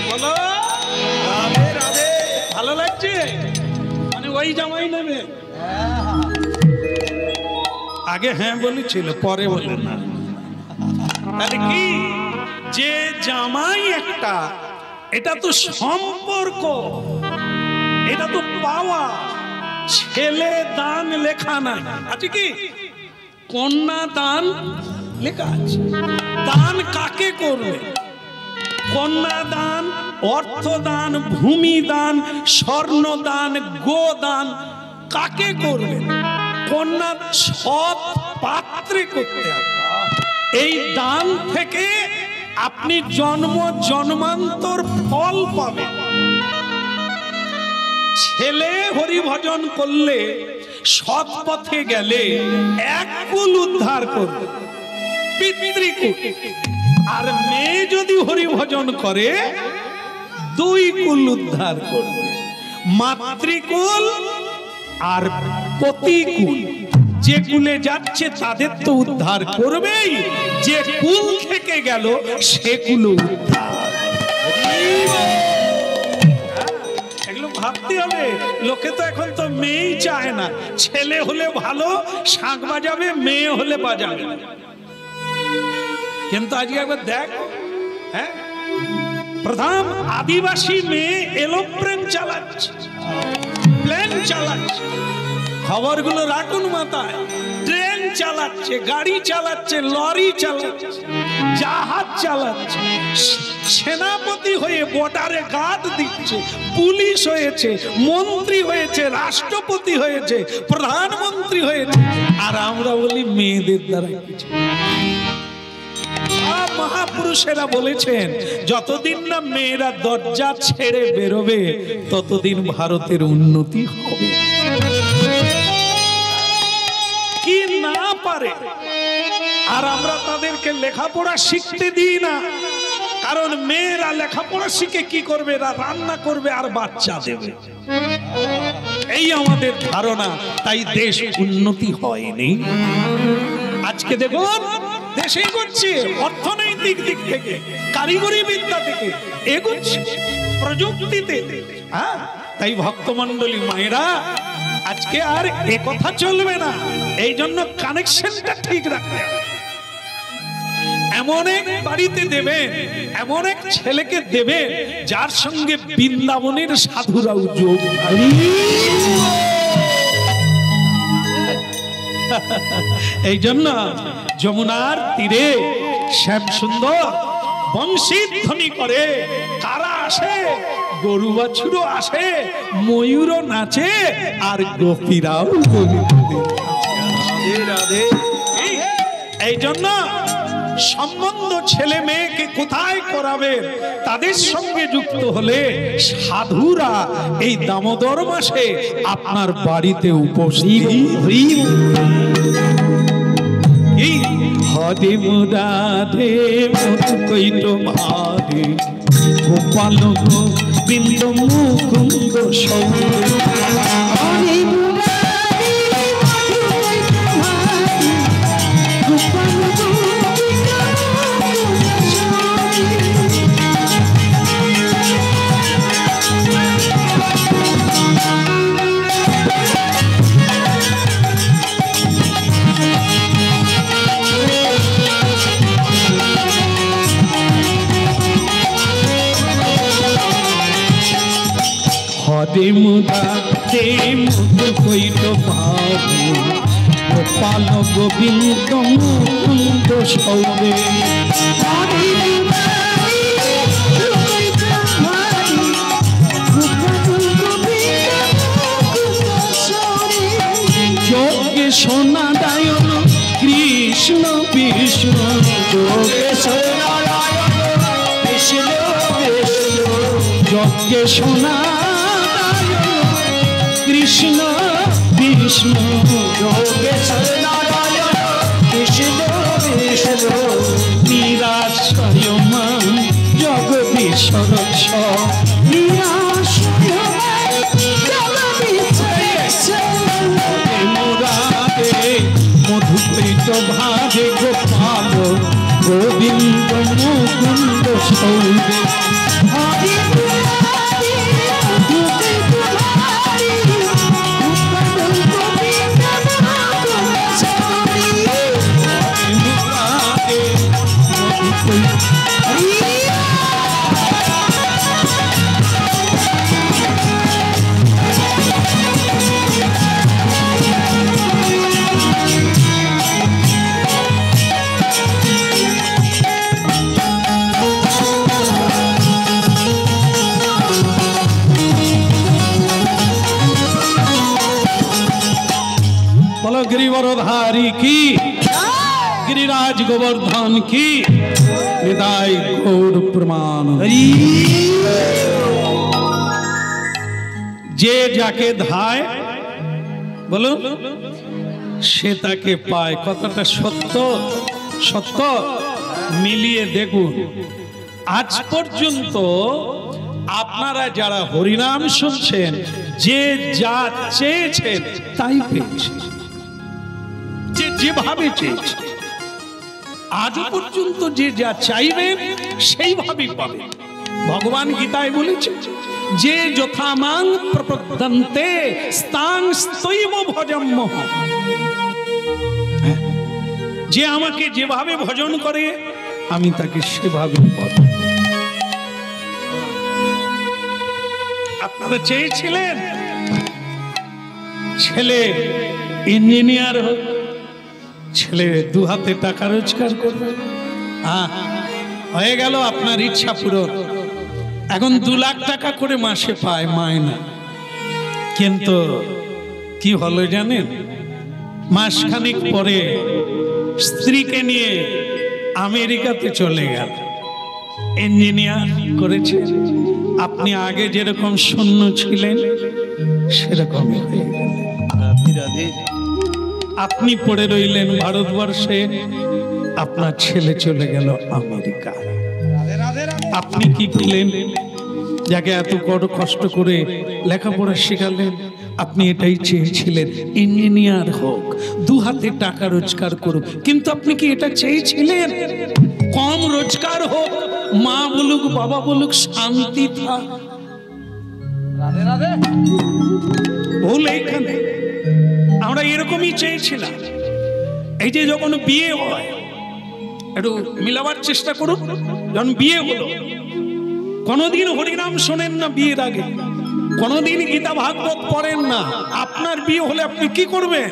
বলো রাধে রাধে। ভালো লাগছে? মানে ওই জামাই নেবে? আগে হ্যাঁ বলেছিল, পরে বলে না। তাহলে কি, যে জামাই একটা, এটা তো সম্পর্ক, এটা তো পাওয়া। ছেলে দান লেখা নাই, আছে কি? কন্যা দান লেখা আছে। দান কাকে করবে? কন্যা দান, অর্থ দান, ভূমি দান, স্বর্ণ দান, গো দান কাকে করবে? কন্যা সৎ পাত্রে করতে হবে। এই দান থেকে আপনি জন্ম জন্মান্তর ফল পাবেন। ছেলে হরি ভজন করলে, সৎ পথে গেলে এক কুল উদ্ধার করবে, পিতৃকুল। আর মেয়ে যদি হরি ভজন করে 2 কুল উদ্ধার করবে, মাতৃকুল আর পতিকুল। যে কুলে যাচ্ছে তাদের তো উদ্ধার করবেই, যে কুল থেকে গেল সে কুল উদ্ধার। এগুলো ভাবতে হবে। লোকে তো এখন তো মেয়েই চায় না, ছেলে হলে ভালো শাঁখ বাজাবে, মেয়ে হলে বাজাবে না। কিন্তু আজকে একবার দেখ, হ্যাঁ, প্রধান আদিবাসী মেয়ে এলোপ্লেন চালাচ্ছে, প্লেন চালাচ্ছে, খবরগুলো রাখুন মাথায়। ট্রেন চালাচ্ছে, গাড়ি চালাচ্ছে, লরি চালাচ্ছে, জাহাজ চালাচ্ছে, সেনাপতি হয়ে বর্ডারে গার্ড দিচ্ছে, পুলিশ হয়েছে, মন্ত্রী হয়েছে, রাষ্ট্রপতি হয়েছে, প্রধানমন্ত্রী হয়েছে। আর আমরা বলি মেয়েদের দ্বারা কিছু। মহাপুরুষেরা বলেছেন, যতদিন না মেয়েরা দরজা ছেড়ে বেরোবে ততদিন ভারতের উন্নতি হবে। কি না পারে, আর আমরা তাদেরকে লেখাপড়া শিখতে দিই না। কারণ মেয়েরা লেখাপড়া শিখে কি করবে? এরা রান্না করবে আর বাচ্চা দেবে, এই আমাদের ধারণা। তাই দেশ উন্নতি হয়নি। আজকে দেখুন দেশ এগোচ্ছে, অর্থনৈতিক দিক থেকে, কারিগরি বিদ্যা থেকে এগোচ্ছে, প্রযুক্তিতে। হ্যাঁ, তাই ভক্তমণ্ডলী মায়েরা, আজকে আর এ কথা চলবে না। এই জন্য কানেকশনটা ঠিক রাখতে হবে। এমন এক বাড়িতে দেবেন, এমন এক ছেলেকে দেবেন যার সঙ্গে বৃন্দাবনের সাধুরাও যোগ। এই জন্য যমুনার তীরে শ্যাম সুন্দর বংশী ধ্বনি করে, কারা আসে? গরু বাছুরও আসে, ময়ূরও নাচে, আর গোপীরাও রাধে। এই জন্য সম্বন্ধ ছেলে মেয়েকে কোথায় করাবে? তাদের সঙ্গে যুক্ত হলে সাধুরা এই দামোদর মাসে আপনার বাড়িতে উপস্থিত। হরে মুরারে কৈত ভারে গোপাল গোবিন্দ মুকুন্দ হরে মুরারে মধু কৈত ভারে গোপাল গোবিন্দ মুকুন্দ সৌরে। যোগে সোনারায়ণ কৃষ্ণ বিষ্ণু, যোগে সোনারায়ণ কৃষ্ণ বিষ্ণু, যোগে সোনারায়ণ কৃষ্ণ বিষ্ণু, যোগে সোনারায়ণ কৃষ্ণ বিষ্ণু। নিরাশ্রয় মাম জগদীশ্বর ছ, নিরাশ্রয় মুরারে মধু কৈত ভারে গোপাল গোবিন্দ মুকুন্দ সৌরে। गिरिवरधारी की, गिरिराज गोवर्धन की, निताय गौर प्रमाण। যে যাকে ধায় বলুন সে তাকে পায়। কথাটা সত্য সত্য, মিলিয়ে দেখুন। আজ পর্যন্ত আপনারা যারা হরিনাম শুনছেন, যে যা চেয়েছেন তাই পেয়েছেন, যে যেভাবে চেয়েছেন। আজ পর্যন্ত যে যা চাইবেন সেইভাবেই পাবেন। ভগবান গীতায় বলেছে, যে যথামাং প্রপদ্যন্তে স্তাং স্তৈব ভজম্যহম। যে আমাকে যেভাবে ভজন করে আমি তাকে সেভাবে পাবো। আপনারা চেয়েছিলেন ছেলে ইঞ্জিনিয়ার হোক, ছেলে দু হাতে টাকা রোজগার করবে, হয়ে গেল আপনার ইচ্ছা পূরণ। এখন 2 লাখ টাকা করে মাসে পায় মায়না। কিন্তু কি হলো জানেন? মাসখানিক পরে স্ত্রীকে নিয়ে আমেরিকাতে চলে গেল। ইঞ্জিনিয়ার করেছে, আপনি আগে যেরকম শূন্য ছিলেন সেরকমই হয়ে গেলেন। রাধে রাধে। আপনি পড়ে রইলেন ভারতবর্ষে, আপনার ছেলে চলে গেল আমেরিকা। আপনি কি পেলেন? যাকে এত বড় কষ্ট করে লেখাপড়া শেখালেন, আপনি এটাই চেয়েছিলেন ইঞ্জিনিয়ার হোক, 2 হাতে টাকা রোজগার করুক। কিন্তু আপনি কি এটা চেয়েছিলেন কম রোজগার হোক, মা বলুক বাবা বলুক শান্তি থাক? রাধে রাধে। ভুল এইখানে। আমরা এরকমই চেয়েছিলাম। এই যে যখন বিয়ে হয়, একটু মিলাবার চেষ্টা করুন। যখন বিয়ে হলো, কোনদিন হরিনাম শোনেন না বিয়ের আগে, কোনদিন গীতা ভাগবত পড়েন না। আপনার বিয়ে হলে আপনি কি করবেন?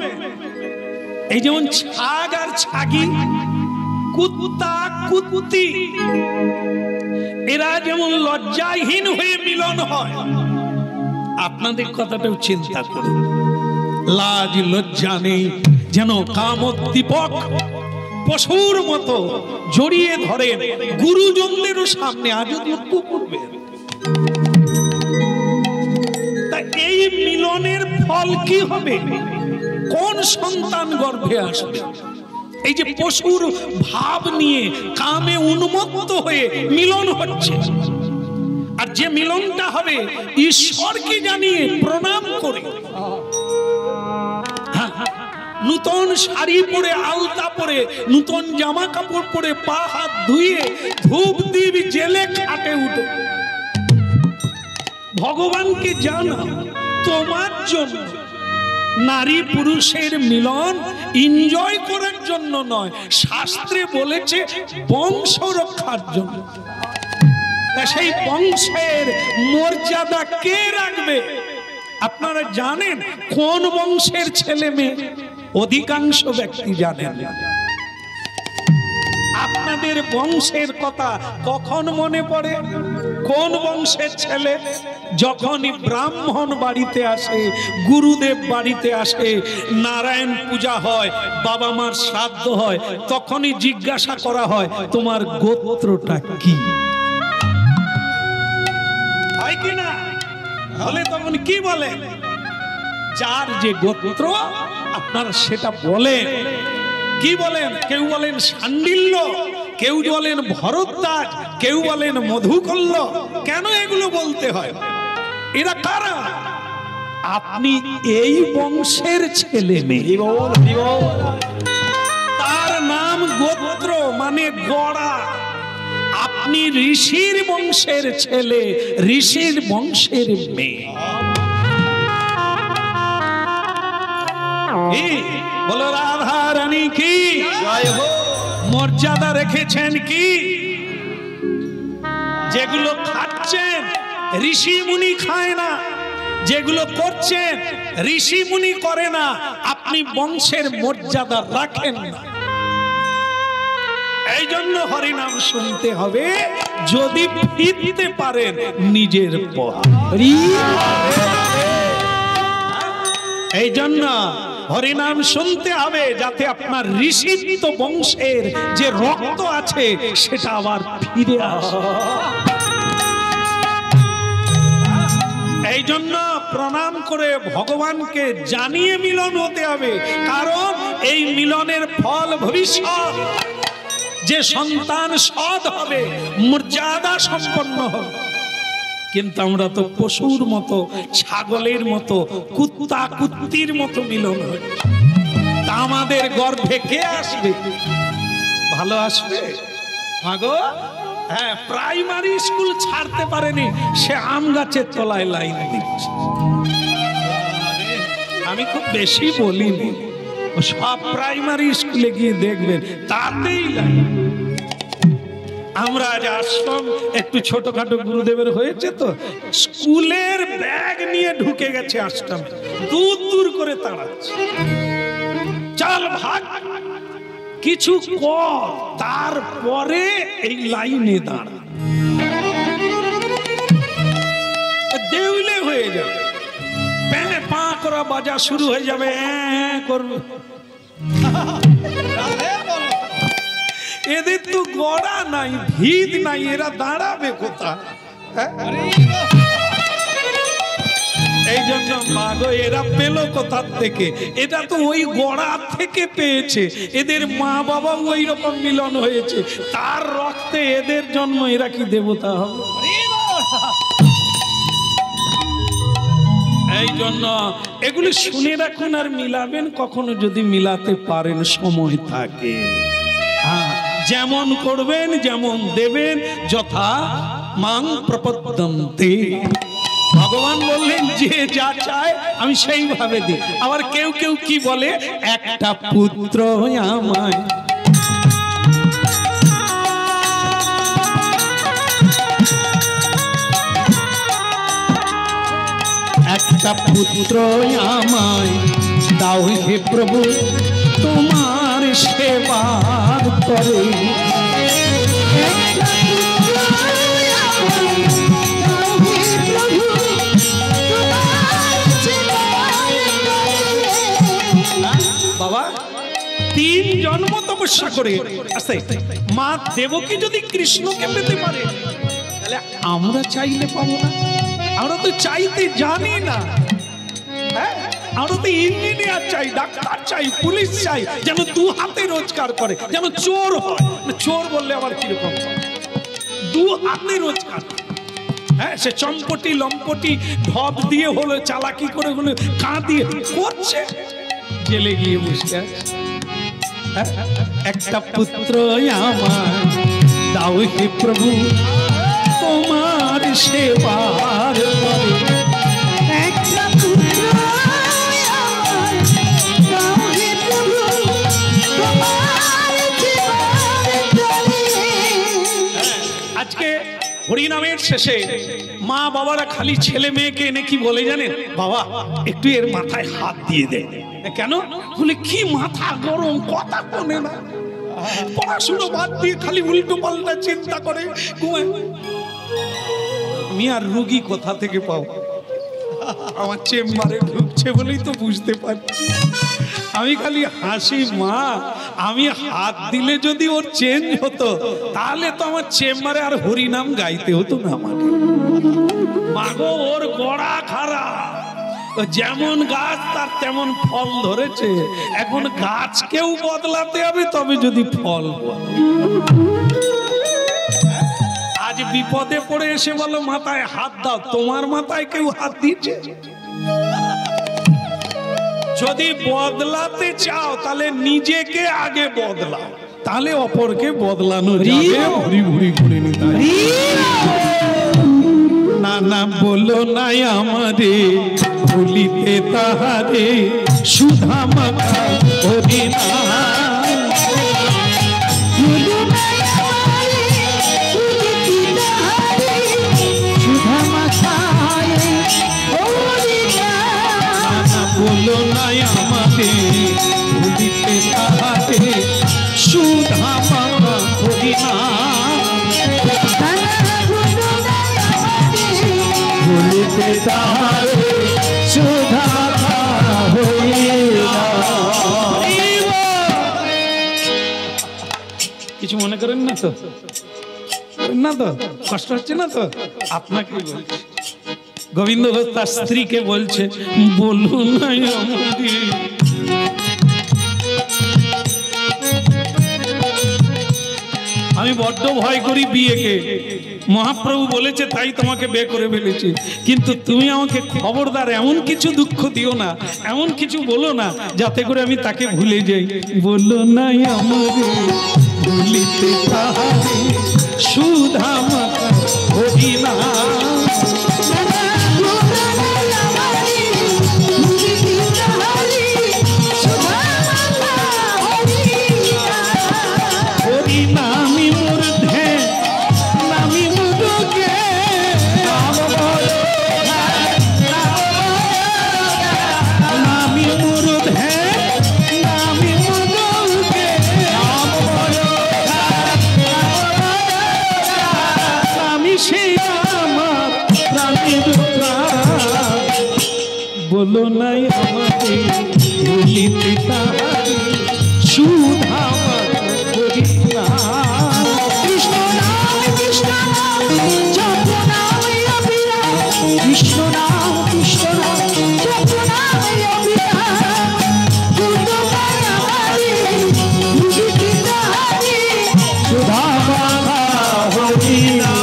এই যেমন ছাগ আর ছাগি, কুত্তা কুত্তি, এরা যেমন লজ্জাহীন হয়ে মিলন হয়, আপনাদের কথাটাও চিন্তা করুন। লাজ লজ্জা নেই, যেন কামোদ্দীপক পশুর মতো জড়িয়ে ধরেন গুরুজনদেরও সামনে। আজও দুঃখ করবেন। তা এই মিলনের ফল কি হবে? কোন সন্তান গর্ভে আসবে? এই যে পশুর ভাব নিয়ে কামে উন্মত্ত হয়ে মিলন হচ্ছে, আর যে মিলনটা হবে ঈশ্বরকে জানিয়ে প্রণাম করে, নূতন শাড়ি পরে, আলতা পরে, নূতন জামা কাপড় পরে, পা হাত ধুয়ে ধূপ দ্বীপ জেলে খাটে উঠে ভগবানকে জানা। তোমার জন্য। নারী পুরুষের মিলন এনজয় করার জন্য নয়, শাস্ত্রে বলেছে বংশ রক্ষার জন্য। সেই বংশের মর্যাদা কে রাখবে? আপনারা জানেন কোন বংশের ছেলে মেয়ে? অধিকাংশ ব্যক্তি জানেন না। আপনাদের বংশের কথা কখন মনে পড়ে? কোন বংশের ছেলে? যখনই ব্রাহ্মণ বাড়িতে আসে, গুরুদেব বাড়িতে আসে, নারায়ণ পূজা হয়, বাবা মার শ্রাদ্ধ হয়, তখনই জিজ্ঞাসা করা হয় তোমার গোত্রটা কি? হয় কি না? হলে তখন কি বলে? যার যে গোত্র আপনারা সেটা বলেন। কি বলেন? কেউ বলেন শাণ্ডিল্য, কেউ বলেন ভরদ্বাজ, কেউ বলেন মধুকল্য। কেন এগুলো বলতে হয়? এরা কারা? আপনি এই বংশের ছেলে মেয়ে। তার নাম গোত্র, মানে গড়া। আপনি ঋষির বংশের ছেলে, ঋষির বংশের মেয়ে। বলো রাধা রানী কি জয় হোক। মর্যাদা রেখেছেন কি? যেগুলো খাচ্ছেন ঋষি মুনি খায় না, যেগুলো করছেন ঋষি মুনি করে না, আপনি বংশের মর্যাদা রাখেন না। এই জন্য হরিনাম শুনতে হবে, যদি ফিরতে পারেন নিজের পথ। এই জন্য হরিনাম শুনতে হবে, যাতে আপনার ঋষিত্ব বংশের যে রক্ত আছে সেটা আবার ফিরে আসে। এই জন্য প্রণাম করে ভগবানকে জানিয়ে মিলন হতে হবে, কারণ এই মিলনের ফল ভবিষ্যৎ যে সন্তান সৎ হবে, মর্যাদা সম্পন্ন হবে। কিন্তু আমরা তো পশুর মতো, ছাগলের মতো, কুত্তা কুত্তির মতো মিলন হয়। তা আমাদের গর্ভে কে আসবে? ভালো আসবে মাগো? হ্যাঁ, প্রাইমারি স্কুল ছাড়তে পারেনি, সে আম গাছের তলায় লাইন দিচ্ছে। আমি খুব বেশি বলিনি, সব প্রাইমারি স্কুলে গিয়ে দেখবেন তাতেই লাইন। আমরা আজ আশ্রম একটু ছোটখাটো গুরুদেবের হয়েছে তো, স্কুলের ব্যাগ নিয়ে ঢুকে গেছে আশ্রমে, দূর দূর করে তাড়াচ্ছে, চল ভাগ, কিছু কর, তারপরে এই লাইনে দাঁড়া। দেউলে হয়ে যাবে, প্যানে পা করা বাজা শুরু হয়ে যাবে, করবে। এদের তো গড়া নাই, ভিত নাই, এরা দাঁড়াবে কোথায়? এই জন্য মাগো, এরা পেল কোথার থেকে? এটা তো ওই গড়া থেকে পেয়েছে, এদের মা বাবা ওই রকম মিলন হয়েছে, তার রক্তে এদের জন্ম, এরা কি দেবতা হবে? এই জন্য এগুলি শুনে রাখুন আর মিলাবেন কখনো যদি মিলাতে পারেন, সময় থাকে। হ্যাঁ, যেমন করবেন, যেমন দেবেন, যথা মাং প্রপদ্যন্তে। ভগবান বললেন যে যা চায় আমি সেইভাবে দিই। আবার কেউ কেউ কি বলে, একটা পুত্র আমায়, একটা পুত্র আমায় দাও হে প্রভু, তোমার সেবার করে। বাবা 3 জন্ম তপস্যা করে আসে, মা দেবকী যদি কৃষ্ণকে পেতে পারে, তাহলে আমরা চাইলে পাবো না? আমরা তো চাইতে জানি না। আমরা তো ইঞ্জিনিয়ার চাই, ডাক্তার চাই, পুলিশ চাই, যেন 2 হাতে রোজগার করে, যেন চোর হয়। চোর বললে আবার কিরকম? 2 হাতে রোজগার। হ্যাঁ, সে চম্পটি লম্পটি ঢপ দিয়ে হলো, চালাকি করে হলো, কাঁদিয়ে করছে, জেলে গিয়ে বসে আছে। একটা পুত্র আমার দাও হে প্রভু, তোমার সেবার করে। আজকে হরিনামের শেষে মা বাবারা খালি ছেলে মেয়েকে এনে কি বলে জানেন? বাবা একটু এর মাথায় হাত দিয়ে দে। কেন? বলে কি মাথা গরম, কথা শোনে না, পড়াশুনো বাদ দিয়ে খালি উল্টো পাল্টা চিন্তা করে ঘুমায়। আমি আর রুগী কোথা থেকে পাও? আমার চেম্বারে ঢুকছে বলেই তো বুঝতে পারছি। আমি খালি হাসি, মা আমি হাত দিলে যদি ওর চেঞ্জ হতো, তাহলে তো আমার চেম্বারে আর হরিনাম গাইতে হতো না আমাকে। মাগো, ওর গড়া খারাপ, যেমন গাছ তার তেমন ফল ধরেছে। এখন গাছকেও বদলাতে হবে, তবে যদি ফল বদলে। আজ বিপদে পড়ে এসে বলো মাথায় হাত দাও, তোমার মাথায় কেউ হাত দিচ্ছে? যদি বদলাতে চাও তাহলে নিজেকে আগে বদলাও, তাহলে অপরকে বদলানো যাবে। ভুরি ভুরি করে নিতে না না বলো নাই আমারে, ভুলিতে তাহারে সুধা মাখা হরি না। বলো নাই আমারে, ভুলিতে তাহারে সুধা মাখা হরি না। ভুলিতে তাহারে সুধা মাখা হরি না। কিছু মনে করেন না তো? না তো? কষ্ট হচ্ছে না তো? আপনাকে বলছি, গোবিন্দ ঘোষ তার স্ত্রীকে বলছে, বলুন না আমাদের। আমি বড্ড ভয় করি বিয়েকে, মহাপ্রভু বলেছে তাই তোমাকে বিয়ে করে ফেলেছি, কিন্তু তুমি আমাকে খবরদার এমন কিছু দুঃখ দিও না, এমন কিছু বলো না যাতে করে আমি তাকে ভুলে যাই। বললো না আমারে ভুলিতে তাহারে সুধা মাতা হরি না। বলো নাই আমাকে ভুলিতে তাহারে সুধা মাতা হরি না। কৃষ্ণ নাম কৃষ্ণ নাম জপ নাম অবিরাম, কৃষ্ণ নাম কৃষ্ণ নাম জপ নাম অবিরাম, দুটো বাঙালি ভুলিতে তাহারে সুধা মাতা হরি না,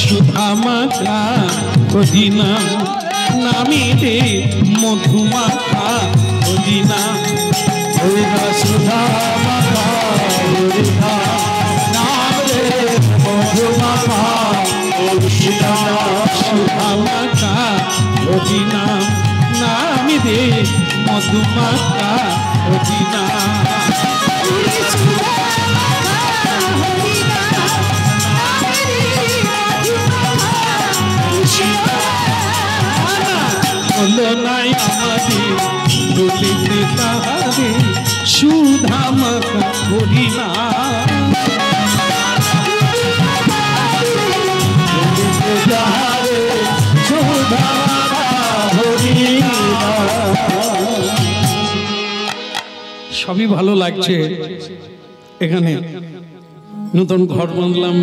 সুধা মাতা হরি না, নামিতে মধুমাখা হরি না। সুধা মাতা হরি না, নাম রে মধুমাখা হরি না। সুধা মাতা হরি না, নামিতে মধুমাখা হরি না। বলো নাই আমাদের ভুলিতে তাহারে সুধা মাতা হরি না। সুধা মাতা হরি না। সবই ভালো লাগছে। এখানে নতুন ঘর বাঁধলাম,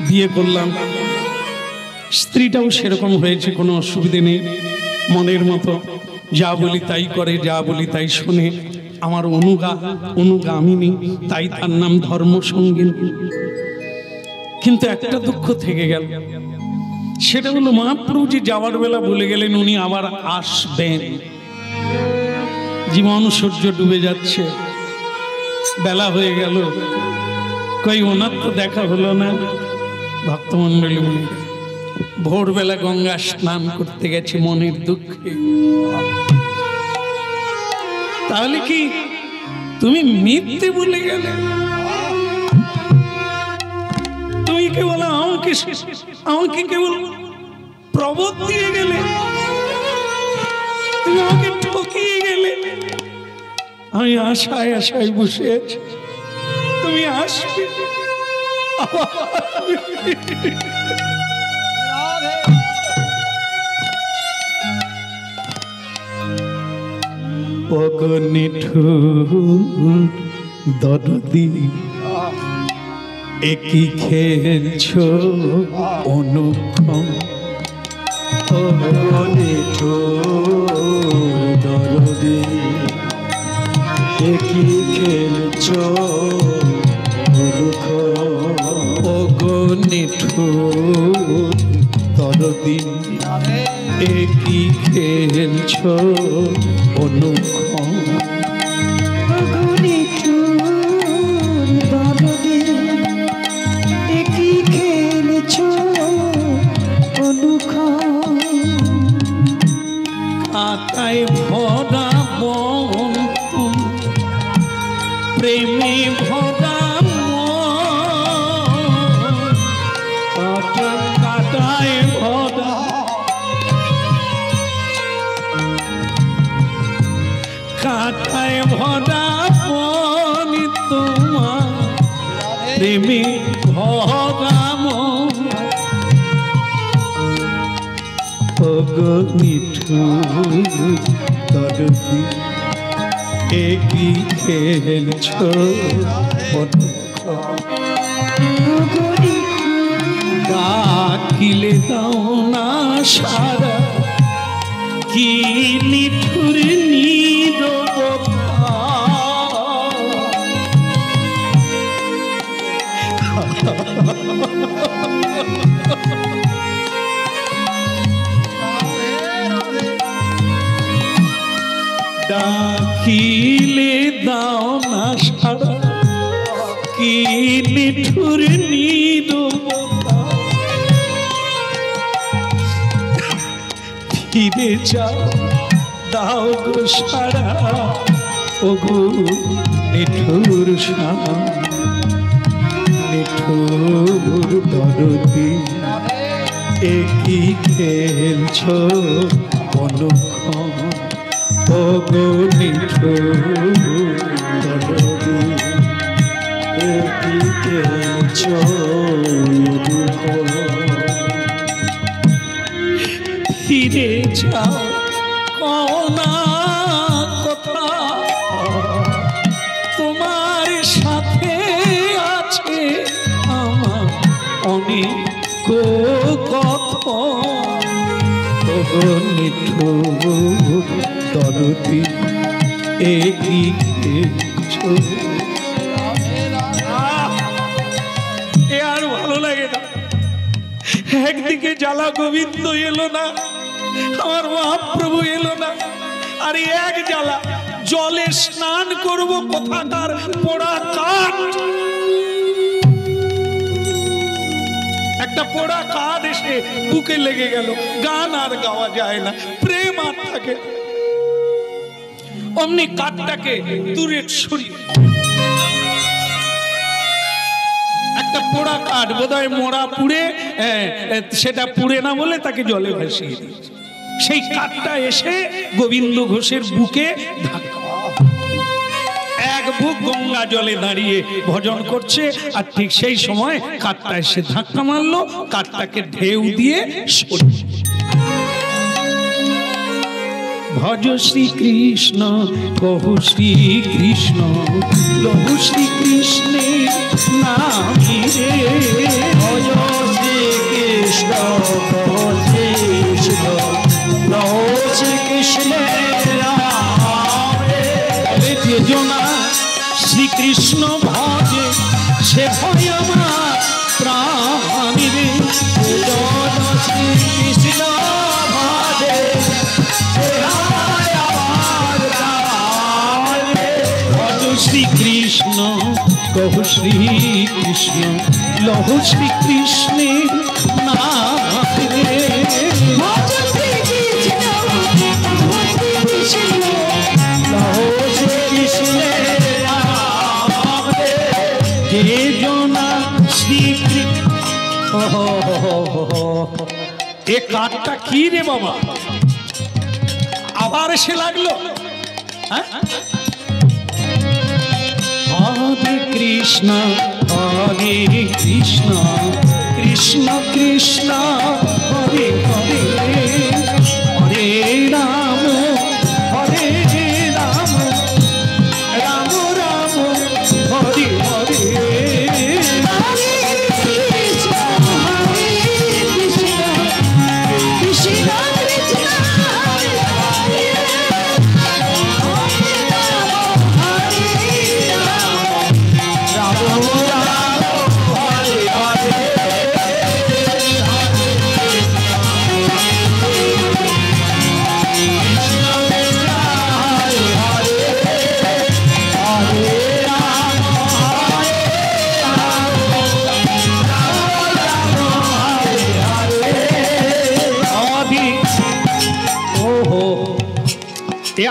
বিয়ে করলাম, স্ত্রীটাও সেরকম হয়েছে, কোনো অসুবিধে নেই, মনের মতো যা বলি তাই করে, যা বলি তাই শোনে, আমার অনুগামিনী, তাই তার নাম ধর্মসঙ্গিনী। কিন্তু একটা দুঃখ থেকে গেল, সেটা হলো মহাপ্রভুজি যাওয়ার বেলা বলে গেলেন উনি আবার আসবেন। জীবন সূর্য ডুবে যাচ্ছে, বেলা হয়ে গেল, কই ওনার তো দেখা হলো না। ভক্তমণ্ডলী মনে ভোরবেলা গঙ্গা স্নান করতে গেছে মনের দুঃখে। তাহলে কি তুমি মিথ্যে বলে গেলে? তুমি কেবল আমাকে কেবল প্রবোধ দিয়ে গেলে, তুমি আমাকে ঠকিয়ে গেলে। আমি আশায় আশায় বসে আছি, তুমি আসবে। নিঠুর দরদি একই খেলছো অনুক্ষম, নিঠুর দরদি একই খেলছো অনুক্ষম, নিঠুর দরদি একই খেলছো অনুক্ষম। কাটায় ভরা বন প্রেমে ভরা কাটায় ভরা, কাটায় ভরা বন তোমার প্রেমে ভরা নিঠুর দরদি একই খেলছো অনুক্ষম। ডাকিলে দাও না সারা কি নিঠুর নীরবতা ডাকিলে দাও না সারা কি নিঠুর নীরবতা ফিরে যাও দাও গো সারা ওগো নিঠুর সারা নিঠুর দরদি একই খেলছো অনুক্ষণ ওগো নিঠুর দরদি একই খেলছো অনুক্ষণ ফিরে যাও কোনা কথা তোমার সাথে আছে আমার অনেক কথা নিঠুর দরদি একই খেলছো এ আর ভালো লাগে না একদিকে জ্বালা গোবিন্দ এলো না আমার মহাপ্রভু এলো না আর এক জ্বালা জলে স্নান করব কোথাকার পোড়া কাঠ একটা পোড়া কাঠ এসে বুকে লেগে গেল গান আর গাওয়া যায় না প্রেম আর থাকে অমনি কাঠটাকে দূরে সরিয়ে একটা পোড়া কাঠ বোধহয় মোড়া পুড়ে সেটা পুড়ে না বলে তাকে জলে ভাসিয়ে দিয়েছে সেই কাঠটা এসে গোবিন্দ ঘোষের বুকে ধাক্কা এক বুক গঙ্গা জলে দাঁড়িয়ে ভজন করছে আর ঠিক সেই সময় কাঠটা এসে ধাক্কা মারলো কাঠটাকে ঢেউ দিয়ে সরিয়ে ভজ শ্রী কৃষ্ণ কহু শ্রী কৃষ্ণ লহু শ্রী কৃষ্ণের নামে ভজ শ্রী কৃষ্ণ কহু শ্রী কৃষ্ণ লহু শ্রী কৃষ্ণের নামে যেজনা শ্রীকৃষ্ণ ভজে সে ভয় আমার প্রাণী রে শ্রী কৃষ্ণ ভজে শ্রী কৃষ্ণ কহু শ্রী কৃষ্ণ লহু শ্রী কৃষ্ণের নামে লহু শ্রী কৃষ্ণের নামে যে জনা শ্রী এ কাঠটা কি রে বাবা আবার এসে লাগলো হ্যাঁ হরে কৃষ্ণ কৃষ্ণ কৃষ্ণ হরে হরে হরে রাম রাম রাম হরে হরে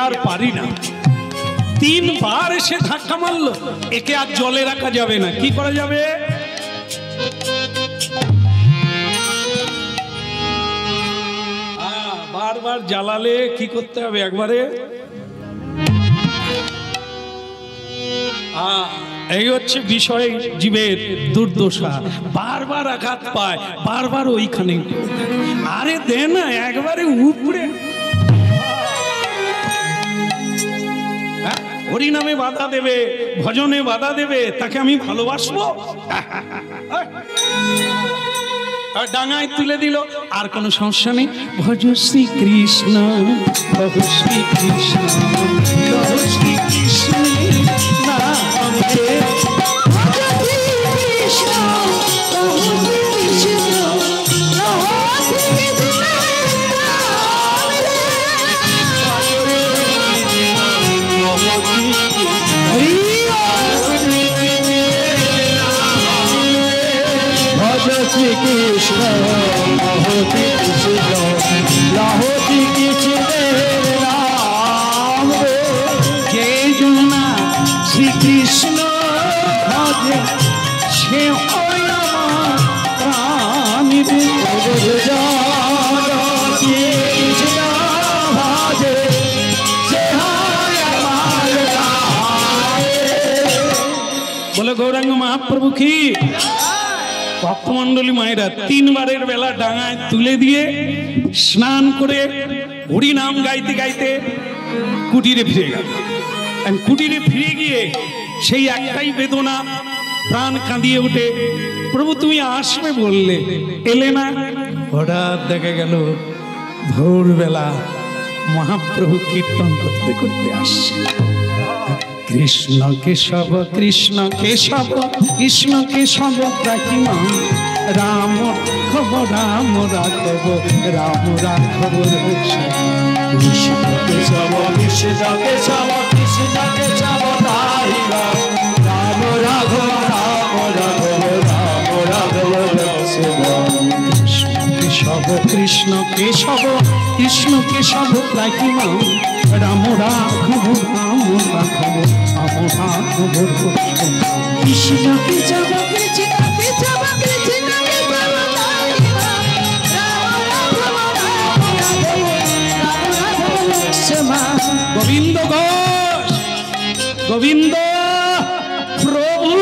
আর পারি না তিনবার এসে ধাক্কা মারলো একে আর জলে রাখা যাবে না কি করা যাবে বারবার জ্বালালে কি করতে হবে একবারে এই হচ্ছে বিষয় জীবের দুর্দশা বারবার আঘাত পায় বারবার ওইখানে আরে দে না একবারে উপড়ে হরি নামে বাধা দেবে ভজনে বাধা দেবে তাকে আমি ভালোবাসবো আর ডাঙায় তুলে দিল, আর কোনো সমস্যা নেই। ভজ শ্রী কৃষ্ণ, ভজ শ্রী কৃষ্ণ, ভজ শ্রী কৃষ্ণ নাম রে। Shri Krishna, Lahoti Krishna, Lahoti Krishna, Ram Re. Jai Juna Shri Krishna, Bhaje She hoy amar Rami Re. Shri Krishna, Bhaje She hoy amar Rami Re. Bolo Gauranga Mahaprabhu ki ভক্তমণ্ডলী মায়েরা 3 বারের বেলা ডাঙায় তুলে দিয়ে স্নান করে হরি নাম গাইতে গাইতে কুটিরে ফিরে গেল। কুটিরে ফিরে গিয়ে সেই একটাই বেদনা, প্রাণ কাঁদিয়ে উঠে, প্রভু তুমি আসবে বললে, এলে না। হঠাৎ দেখা গেল ভোরবেলা মহাপ্রভু কীর্তন করতে করতে আসছে। কৃষ্ণ কেশব কৃষ্ণ কেশব কৃষ্ণ কেশব প্রাচীন রাম রাঘব রাম রাঘব রাম রাঘব। Krishna Kesava, Krishna Kesava, Krishna Kesava, Ram Raghava, Ram Raghava, Ram Raghava, Krishna Keshab Krishna Keshab Krishna Keshab প্রাচীন রাম রাঘব রাম রাঘব রাম রাঘব। Krishna Kesava, Krishna Kesava, Krishna Kesava, Govinda Ghosh, Govinda প্রভু,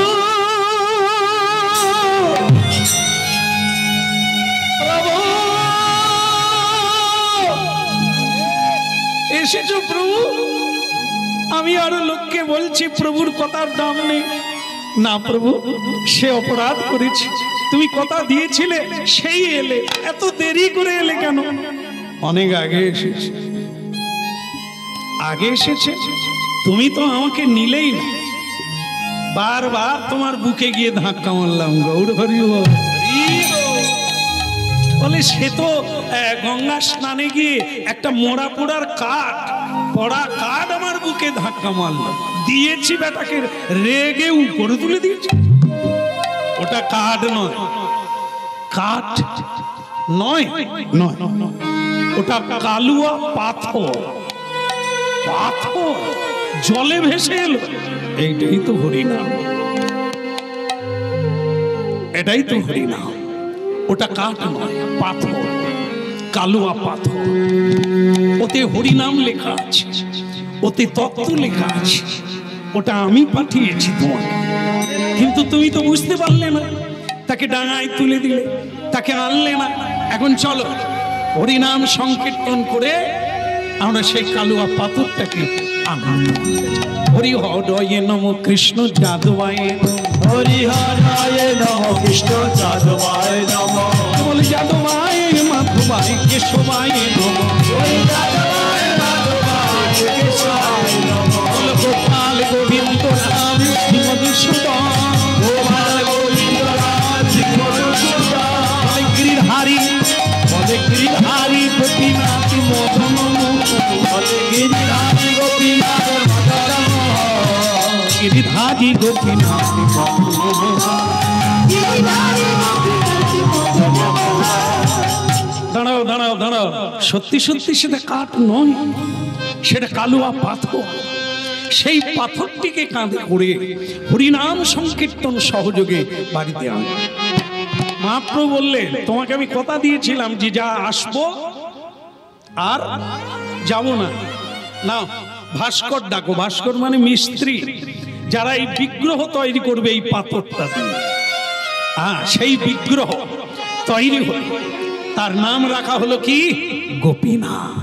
প্রভু এসেছো প্রভু। আমি আরো লোককে বলছি প্রভুর কথার দাম নেই। না প্রভু, সে অপরাধ করেছে, তুমি কথা দিয়েছিলে সেই এলে, এত দেরি করে এলে কেন? অনেক আগে এসেছে, আগে এসেছে, তুমি তো আমাকে নিলেই না। বারবার তোমার বুকে গিয়ে ধাক্কা মারলাম, গৌর হরি বলে। সে তো গঙ্গা স্নানে গিয়ে একটা মোড়া পোড়ার কাঠ, পড়া কাঠ আমার বুকে ধাক্কা মারল, দিয়েছি বেটাকে, রেগে উপরে তুলে দিয়েছি। ওটা কাঠ নয়, কাঠ নয়, নয়, ওটা কালুয়া পাথর, পাথর জলে ভেসে এলো। এইটাই তো হরিনাম, এটাই তো হরিনাম। ওটা কাঠ নয়, পাথর, কালুয়া পাথর। ওতে হরিনাম লেখা আছে, ওতে তত্ত্ব লেখা আছে। ওটা আমি পাঠিয়েছি তোমাকে, কিন্তু তুমি তো বুঝতে পারলে না। তাকে ডাঙায় তুলে দিলে, তাকে আনলে না। এখন চলো হরিনাম সংকীর্তন করে আমরা সেই কালুয়া পাথরটাকে আনন্দ। হরি হরয়ে নম কৃষ্ণ যাদবায়, হরি হরায় নম কৃষ্ণ যাদবায় নম, বলে যাদবায় মাধবায় কেশবায় নম, গোপাল গোবিন্দ রাম মধুসূদন, গিরিধারী বলে গিরিধারী গোপীনাথ মদন, গিরিধারী গোপীনাথ মদন, গিরিধারী গোপীনাথ দাঁড়াও দাঁড়াও দাঁড়াও, সত্যি সত্যি সেটা কাঠ নয়, সেটা কালুয়া পাথর। সেই পাথরটিকে কাঁধে করে হরিনাম সংকীর্তন সহযোগে বাড়িতে আন। মহাপ্রভু বললেন, তোমাকে আমি কথা দিয়েছিলাম যে যা আসবো আর যাব না। না, ভাস্কর ডাকো। ভাস্কর মানে মিস্ত্রি, যারা এই বিগ্রহ তৈরি করবে এই পাথরটা দিয়ে। হ্যাঁ, সেই বিগ্রহ তৈরি হল, তার নাম রাখা হলো কি? গোপীনাথ।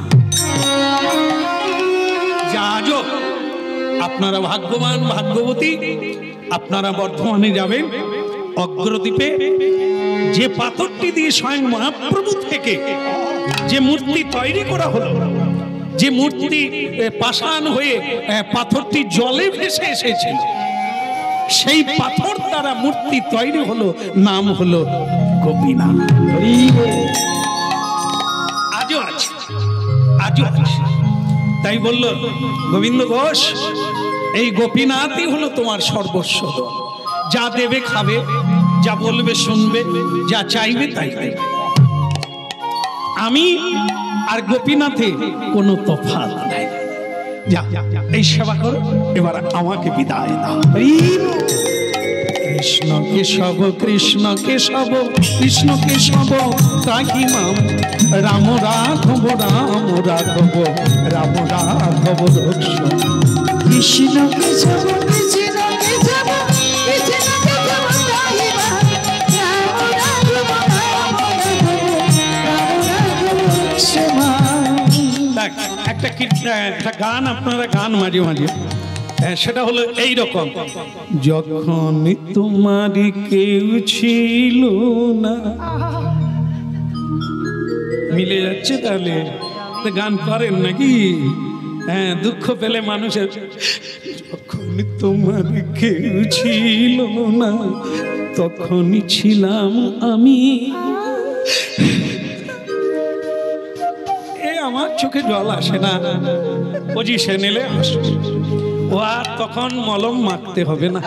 যাজক আপনারা ভাগ্যবান, ভাগ্যবতী। আপনারা বর্ধমানে যাবেন, অগ্রদ্বীপে যে পাথরটি দিয়ে স্বয়ং মহাপ্রভু থেকে যে মূর্তি তৈরি করা হলো, যে মূর্তি পাষাণ হয়ে পাথরটি জলে ভেসে এসেছিল, সেই পাথর দ্বারা মূর্তি তৈরি হলো, নাম হলো গোপীনাথ। আজও আছে, আজও আছে। তাই বলল গোবিন্দ ঘোষ, এই গোপীনাথই হলো তোমার সর্বস্ব। যা দেবে খাবে, যা বলবে শুনবে, যা চাইবে তাই দেবে। আমি আর গোপীনাথে কোনো তফাৎ নাই। যা এই সেবা করো, এবার আমাকে বিদায় দাও। কৃষ্ণ কেশব কৃষ্ণ কেশব কৃষ্ণ কেশব তাহি মাম, রাম রাঘব রাম রাঘব রাম রাঘব রক্ষ। কৃষ্ণ কেশব কৃষ্ণ কেশব কৃষ্ণ কেশব তাহি মাম, রাম রাঘব রাম রাঘব রাম রাঘব রক্ষমা। একটা গান আপনারা গান মাঝে মাঝে, সেটা হলো এই রকম। যখন তোমার কেউ ছিল না, মিলে যাচ্ছে তাহলে গান করেন নাকি? হ্যাঁ, দুঃখ পেলে মানুষের, যখন তোমার কেউ ছিল না তখনই ছিলাম আমি। আমার চোখে জল আসে না, পজিশন এলে আসে। ও আর তখন মলম মাখতে হবে না,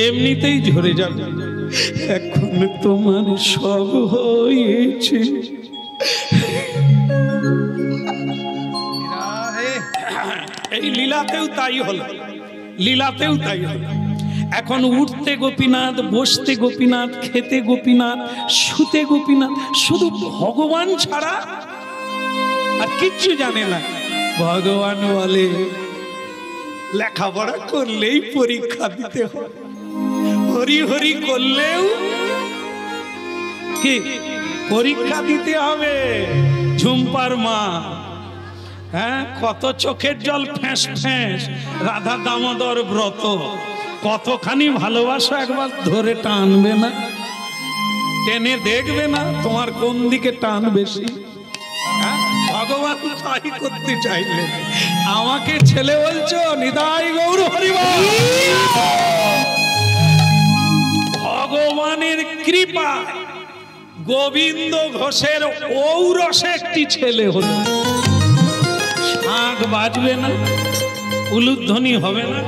এমনিতেই ঝরে যাবে। এখন তোমার সব হয়েছে। এই লীলাতেও তাই হলো, লীলাতেও তাই হলো। এখন উঠতে গোপীনাথ, বসতে গোপীনাথ, খেতে গোপীনাথ, শুতে গোপীনাথ, শুধু ভগবান ছাড়া আর কিচ্ছু জানে না। ভগবান বলে লেখাপড়া করলেই পরীক্ষা দিতে হয়, হরি হরি করলেও কি পরীক্ষা দিতে হবে। ঝুম্পার মা, হ্যাঁ, কত চোখের জল ফ্যাঁস ফ্যাঁস, রাধা দামোদর ব্রত, কতখানি ভালোবাসা একবার ধরে টানবে না, টেনে দেখবে না তোমার কোন দিকে টান বেশি। ভগবান তাই করতে চাইলেন। আমাকে ছেলে বলছো, নিতাই গৌর হরিবল। ভগবানের কৃপা গোবিন্দ ঘোষের ঔরসে একটি ছেলে হল। শাঁখ বাজবে না, উলুধ্বনি হবে না,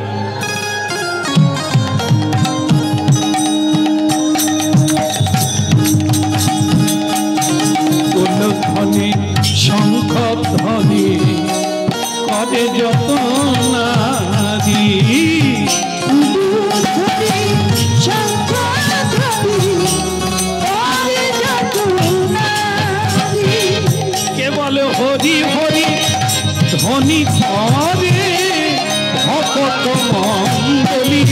উলুধ্বনি শঙ্খ ধ্বনি করে যত নারী। কে বলে হরি হরি ধ্বনি করে ভকত মণ্ডলী।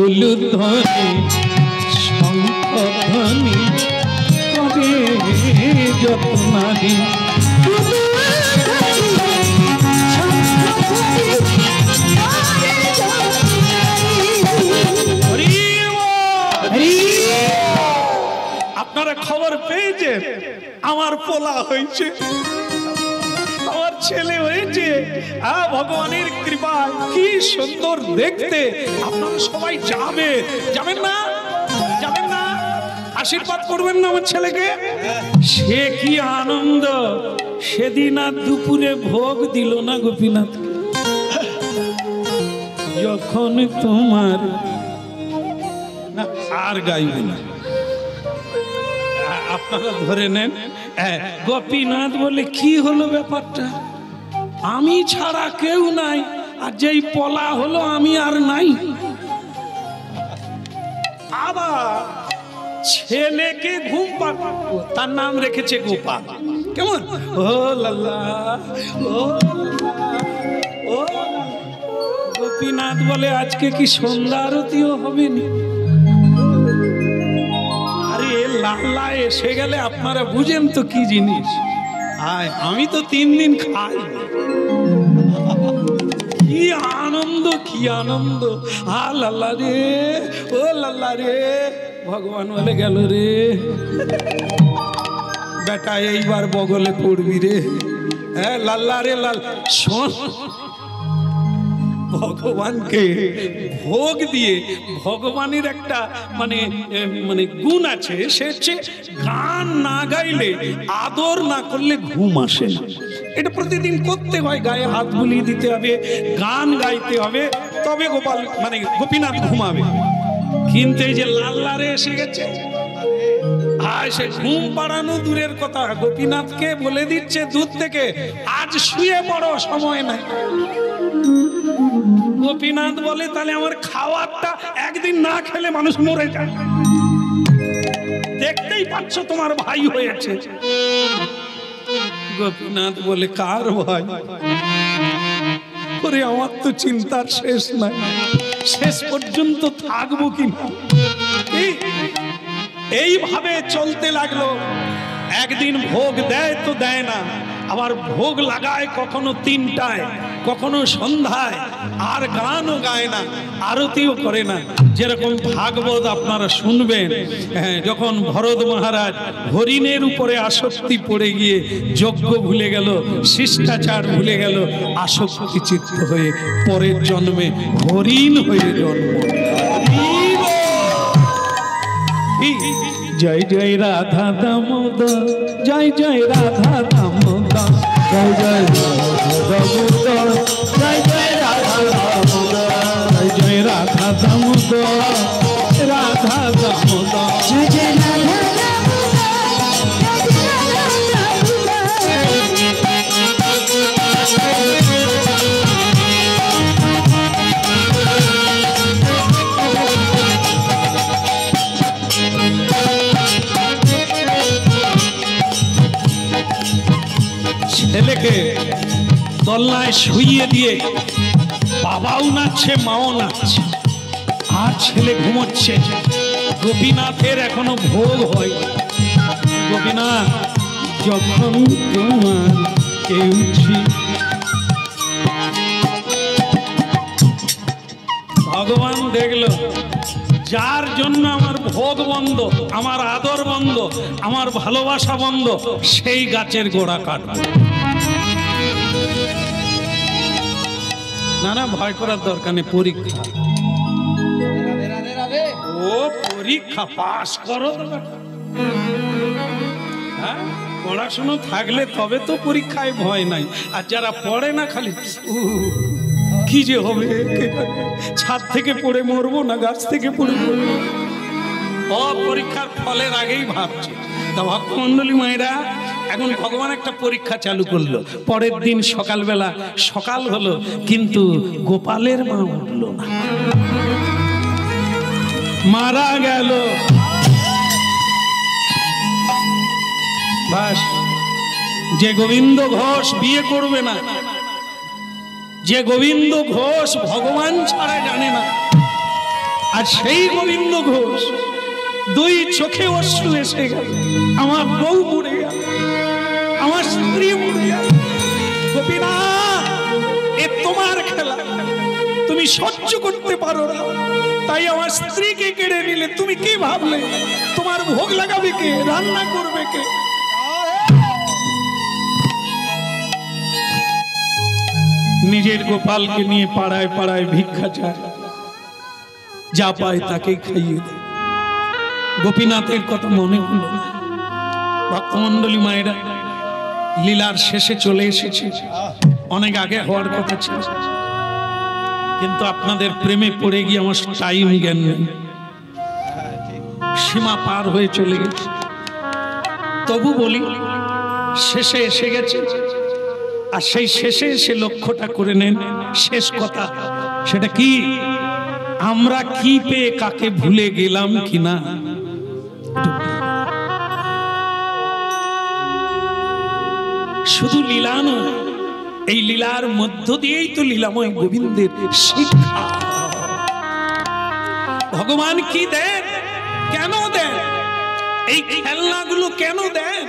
উলুধ্বনি শঙ্খধ্বনি করে যত নারী। আপনারা খবর পেয়েছেন আমার পোলা হয়েছে, আমার ছেলে হয়েছে। ভগবানের কৃপা, কি সুন্দর দেখতে। আপনারা সবাই যাবেন না? যাবেন না? আশীর্বাদ করবেন না আমার ছেলেকে? সে কি আনন্দ। সেদিন আর দুপুরে ভোগ দিল না গোপীনাথ। যখন তোমার আর গাইবে না, আপনারা ধরে নেন। গোপীনাথ বলে কি হলো ব্যাপারটা, আমি ছাড়া কেউ নাই, আর যেই পলা হলো আমি আর নাই। আবার ছেলেকে ঘুম পাড়াবো, তার নাম রেখেছে গোপাল। কেমন ও লাল্লা, ও ও। গোপীনাথ বলে আজকে কি সন্ধ্যা আরতিও হবে না? আরে লাল্লা এসে গেলে আপনারা বুঝেন তো কি জিনিস। আমি তো 3 দিন খাই। কি আনন্দ, কি আনন্দ! আ লাল্লা রে, ও লাল্লা রে, ভগবান বলে গেল রে বেটা, এইবার বগলে পড়বি রে। হ্যাঁ লাল্লা রে লাল, শোন, ভগবানকে ভোগ দিয়ে ভগবানের একটা মানে মানে গুণ আছে, সে হচ্ছে গান না গাইলে, আদর না করলে ঘুম আসে না। এটা প্রতিদিন করতে হয়, গায়ে হাত বুলিয়ে দিতে হবে, গান গাইতে হবে, তবে গোপাল মানে গোপীনাথ ঘুমাবে। কিন্তু এই যে লাল্লারে এসে গেছে, আর সে ঘুম পাড়ানো দূরের কথা, গোপীনাথকে বলে দিচ্ছে দূর থেকে, আজ শুয়ে পড়ো, সময় নাই। গোপীনাথ বলে তাহলে আমার খাওয়ারটা একদিন না খেলে মানুষ মরে যায়, দেখতেই পাচ্ছ তোমার ভাই হয়েছে। গোপীনাথ বলে কার ভাই? ওরে আমার তো চিন্তার শেষ নাই, শেষ পর্যন্ত থাকবো কিনা। এইভাবে চলতে লাগলো। একদিন ভোগ দেয় তো দেয় না, আবার ভোগ লাগায় কখনো 3টায়, কখনো সন্ধ্যায়, আর গানও গায় না, আরতিও করে না। যেরকম ভাগবত আপনারা শুনবেন, হ্যাঁ, যখন ভরত মহারাজ হরিণের উপরে আসক্তি পড়ে গিয়ে যজ্ঞ ভুলে গেল, শিষ্টাচার ভুলে গেল, আসক্তি চিত্ত হয়ে পরের জন্মে হরিণ হয়ে জন্ম। জয় জয় রাধা দামোদর, জয় জয় রাধা দামোদর, জয় জয় রাধা দামোদর, জয় জয় রাধা দামোদর, জয় জয় রাধা দামোদর, রাধা দামোদর, জয় জয় রাধা ছেলেকে দোলনায় শুইয়ে দিয়ে বাবাও নাচছে, মাও নাচছে, আর ছেলে ঘুমোচ্ছে। গোপীনাথের এখনো ভোগ হয়। গোপীনাথ যখন তোমার কেউছি, ভগবান দেখলো যার জন্য আমার ভোগ বন্ধ, আমার আদর বন্ধ, আমার ভালোবাসা বন্ধ, সেই গাছের গোড়া কাটবে না। না, ভয় করার দরকার নেই, পরীক্ষা। রাধে রাধে রাধে। ও পরীক্ষা পাস করো, হ্যাঁ, পড়াশোনা থাকলে তবে তো পরীক্ষায় ভয় নাই। আর যারা পড়ে না, খালি কি যে হবে, ছাদ থেকে পড়ে মরবো না গাছ থেকে পড়ে মরবো, পরীক্ষার ফলের আগেই ভাবছে। তা ভক্তমণ্ডলী মায়েরা, এখন ভগবান একটা পরীক্ষা চালু করলো। পরের দিন সকালবেলা, সকাল হলো কিন্তু গোপালের মা উঠলো না, মারা গেল। বাস, যে গোবিন্দ ঘোষ বিয়ে করবে না, যে গোবিন্দ ঘোষ ভগবান ছাড়া জানে না, আর সেই গোবিন্দ ঘোষ 2 চোখে অশ্রু এসে গেল, আমার বউ মরে গেল, আমার স্ত্রী মরে গেল। গোপীনাথ, এ তোমার খেলা, তুমি সহ্য করতে পারো না, তাই আমার স্ত্রীকে কেড়ে নিলে। তুমি কি ভাবলে তোমার ভোগ লাগাবে কে, রান্না করবে কে? নিজের গোপালকে নিয়ে পাড়ায় পাড়ায় ভিক্ষা চায়, যা পায় তাকেই খাইয়ে দেয়। গোপীনাথের কথা মনে হলো না। ভক্তমণ্ডলী মায়েরা, লীলার শেষে চলে এসেছে, অনেক আগে হওয়ার কথা ছিল, কিন্তু আপনাদের প্রেমে পড়ে গিয়ে আমার টাইম জ্ঞান নেই, সীমা পার হয়ে চলে গেছে। তবু বলি, শেষে এসে গেছে, আর সেই শেষে এসে লক্ষ্যটা করে নেন। শেষ কথা সেটা কি? আমরা কি পেয়ে কাকে ভুলে গেলাম কিনা। শুধু লীলা নয়, এই লীলার মধ্য দিয়েই তো লীলাময় গোবিন্দের শিক্ষা। ভগবান কি দেন, কেন দেন, এই খেলনাগুলো কেন দেন?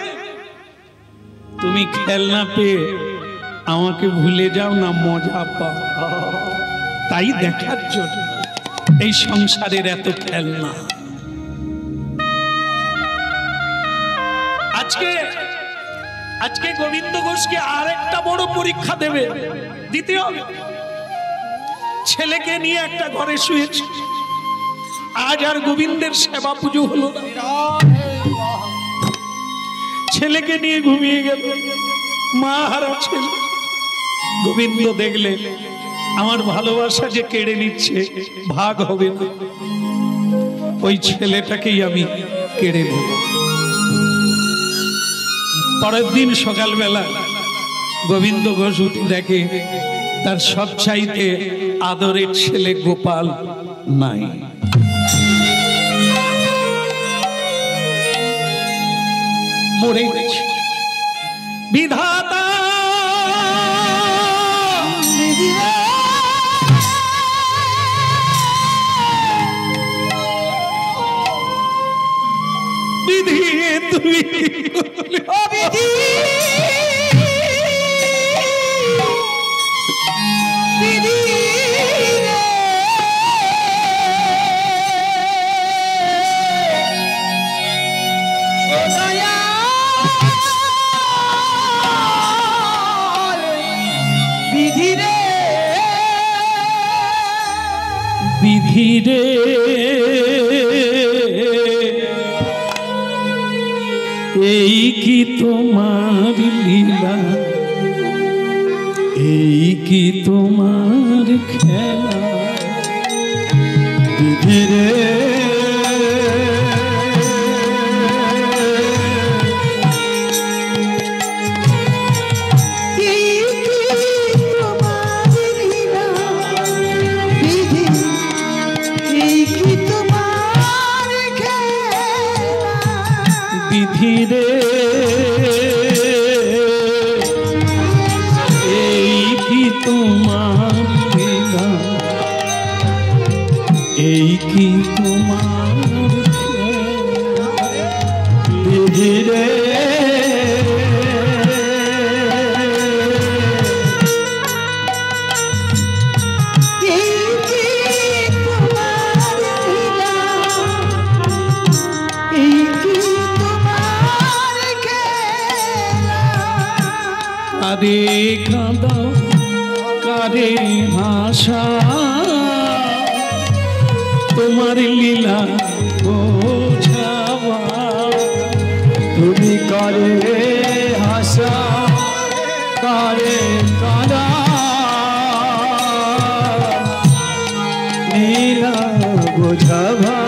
তুমি খেলনা পেয়ে আমাকে ভুলে যাও না মজা পাও, তাই দেখার জন্য এই সংসারের এত খেলনা। আজকে গোবিন্দ ঘোষকে আরেকটা বড় পরীক্ষা দিতে হবে। ছেলেকে নিয়ে একটা ঘরে শুয়েছে, আজ আর গোবিন্দের সেবা পুজো হলো না। ছেলেকে নিয়ে ঘুমিয়ে গেল, মা হারা ছেলে। গোবিন্দ দেখলে আমার ভালোবাসা যে কেড়ে নিচ্ছে, ভাগ হবে না, ওই ছেলেটাকেই আমি কেড়ে নেব। পরের দিন সকালবেলা গোবিন্দ ঘোষ উঠে দেখে তার সবচাইতে আদরের ছেলে গোপাল নাই। মরে গেছে। বিধাতা বিধি তুমি বিধি রে এই কি তোমার লীলা, এই কি তোমার খেলা। বিধি রে ধীরে এই কি তোমার লীলা, এই কি তোমার ধীরে কারে কাঁদা কারে ভাষা, তোমার লীলা বোঝাবা। তুমি কারে হাসা কারে কাঁদা, লীলা বোঝাবা।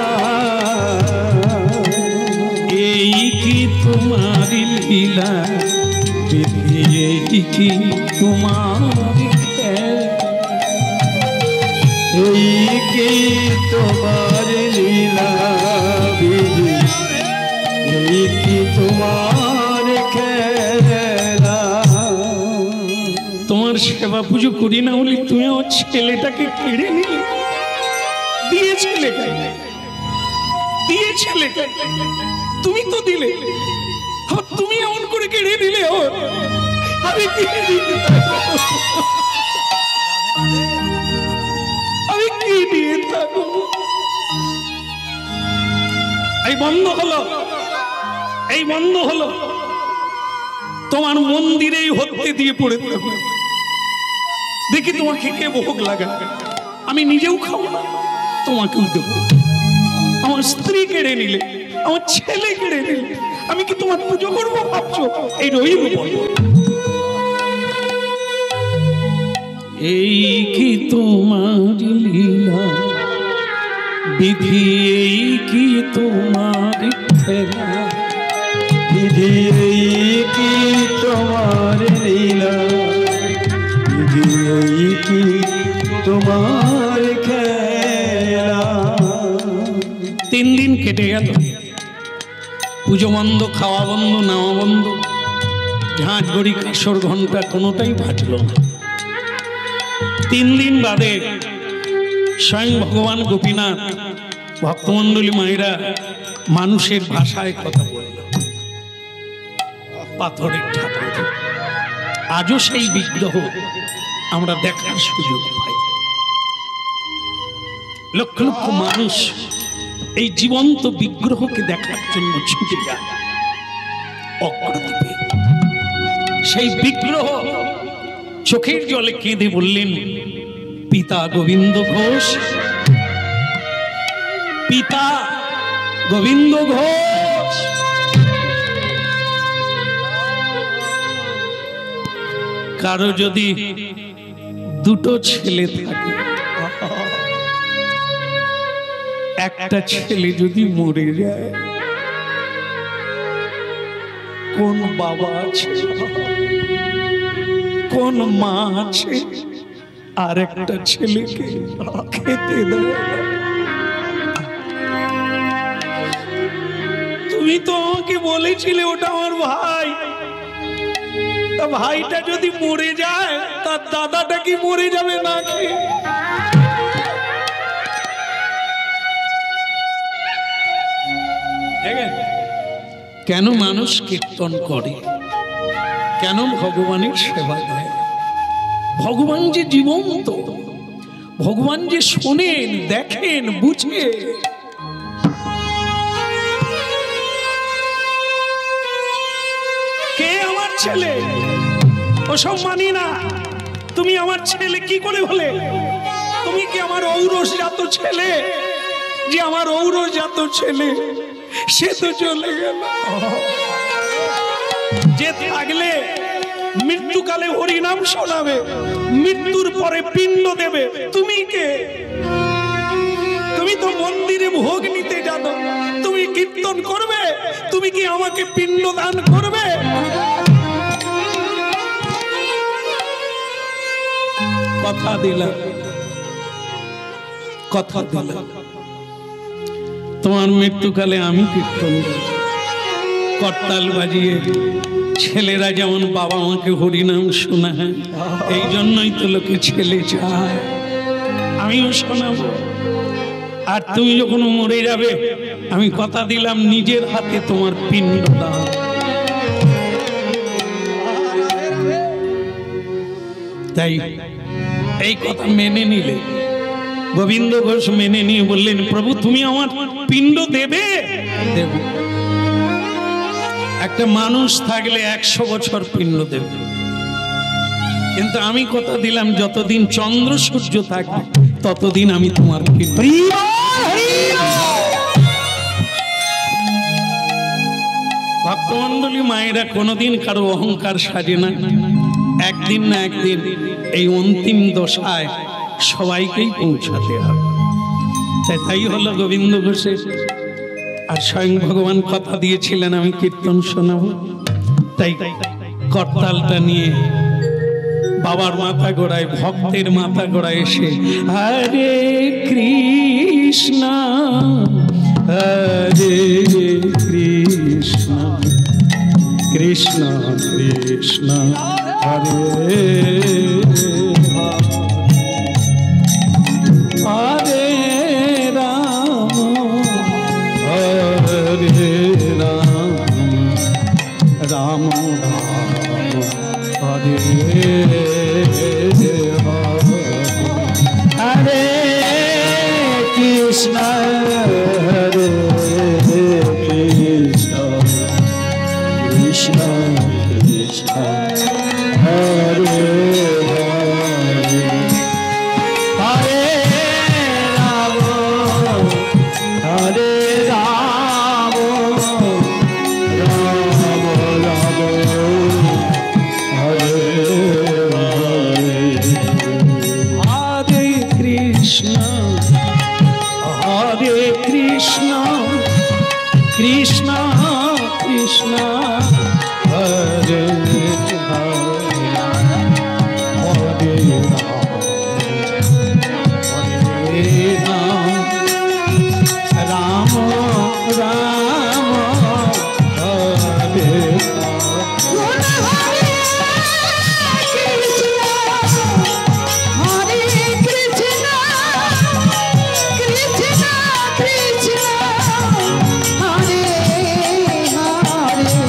এই কি তোমার লীলা, এই কি তোমার এই কি তোমার লীলা, এই কি তোমার খেলা। তোমার সেবা পুজো করি না বলি তুমি আমার ছেলেটাকে কেড়ে নিলে, দিয়ে ছেলেটাকে তুমি তো দিলে, তুমি এমন করে কেড়ে নিলে। আমি কি নিয়ে থাকবো? এই বন্ধ হলো তোমার মন্দিরেই হত্যে দিয়ে পড়ে থাকবে। দেখি তোমাকে কে ভোগ লাগা। আমি নিজেও খাবো না, তোমাকেও দেবো। আমার স্ত্রী কেড়ে নিলে, আমার ছেলে কেড়ে নিলে, আমি কি তোমার পুজো করবো ভাবছো? এই রইল এই কি তোমার লীলা, বিধি এই কি তোমার খেলা। বিধি এই কি তোমার লীলা, বিধি এই কি তোমার খেলা। 3 দিন কেটে গেল, পুজো বন্ধ, খাওয়া বন্ধ, নাওয়া বন্ধ, ঝাঁঝ ঘড়ি কাঁসর ঘন্টা কোনোটাই বাজল না। 3 দিন বাদে স্বয়ং ভগবান গোপীনাথ ভক্তমণ্ডলী মায়েরা মানুষের ভাষায় কথা বলল। পাথরের ঠাকুর আজও সেই বিগ্রহ আমরা দেখার সুযোগ পাই। লক্ষ লক্ষ মানুষ এই জীবন্ত বিগ্রহকে দেখার জন্য ছুটে যায় অগ্রদ্বীপে। সেই বিগ্রহ চোখের জলে কেঁদে বললেন, পিতা গোবিন্দ ঘোষ, পিতা গোবিন্দ ঘোষ, কারো যদি দুটো ছেলে থাকে, একটা ছেলে যদি মরে যায়, কোন বাবা আছে, কোন মা আছে আর একটা ছেলেকে খেতে দেয়? তুমি তো আমাকে বলেছিলে ওটা আমার ভাই, তা ভাইটা যদি মরে যায় তার দাদাটা কি মরে যাবে না খেয়ে? কেন মানুষ কীর্তন করে, কেন ভগবানের সেবা দেয়? ভগবান যে জীবন্ত, ভগবান যে শোনেন, দেখেন, বুঝে। কে আমার ছেলে? ওসব মানি না। তুমি আমার ছেলে কি করে হলে? তুমি কি আমার ঔরসজাত ছেলে? যে আমার ঔরসজাত ছেলে সে তো চলে গেল। যে থাকলে মৃত্যুকালে হরিনাম শোনাবে, মৃত্যুর পরে পিণ্ড দেবে। তুমি কে? তুমি তো মন্দিরে ভোগ নিতে জানো, তুমি কীর্তন করবে? তুমি কি আমাকে পিণ্ড দান করবে? কথা দিলাম, কথা দিলাম, তোমার মৃত্যুকালে আমি কীর্তন করব, করতাল বাজিয়ে। ছেলেরা যেমন বাবা মাকে হরিনাম শোনায়, এই জন্যই তো লোকে ছেলে চায়, আমিও শোনাবো। আর তুমি যখন মরে যাবে, আমি কথা দিলাম নিজের হাতে তোমার পিণ্ড দাও। তাই এই কথা মেনে নিলে গোবিন্দ ঘোষ মেনে নিয়ে বললেন, প্রভু তুমি আমার পিণ্ড দেবে? দেব। একটা মানুষ থাকলে 100 বছর পিণ্ড দেবে, কিন্তু আমি কথা দিলাম যতদিন চন্দ্র সূর্য থাকবে ততদিন আমি তোমার পিণ্ড। ভক্তমণ্ডলী মায়েরা, কোনোদিন কারো অহংকার সাজে না। একদিন না একদিন এই অন্তিম দশায় সবাইকেই পৌঁছাতে হবে। তাই হলো গোবিন্দ ঘোষের। আর স্বয়ং ভগবান কথা দিয়েছিলেন আমি কীর্তন শোনাবো। তাই করতালটা নিয়ে বাবার মাথা গোড়ায়, ভক্তের মাথা গোড়ায় এসে হরে কৃষ্ণ হরে কৃষ্ণ কৃষ্ণ কৃষ্ণ হরে হরে রাম হরে রাম রাম রাম হরে হরে কৃষ্ণ হরে কৃষ্ণ কৃষ্ণ কৃষ্ণ হরে হরে রাম হরে রাম রাম রাম হরে হরে কৃষ্ণ কৃষ্ণ কৃষ্ণ হরে রাম রাম হরে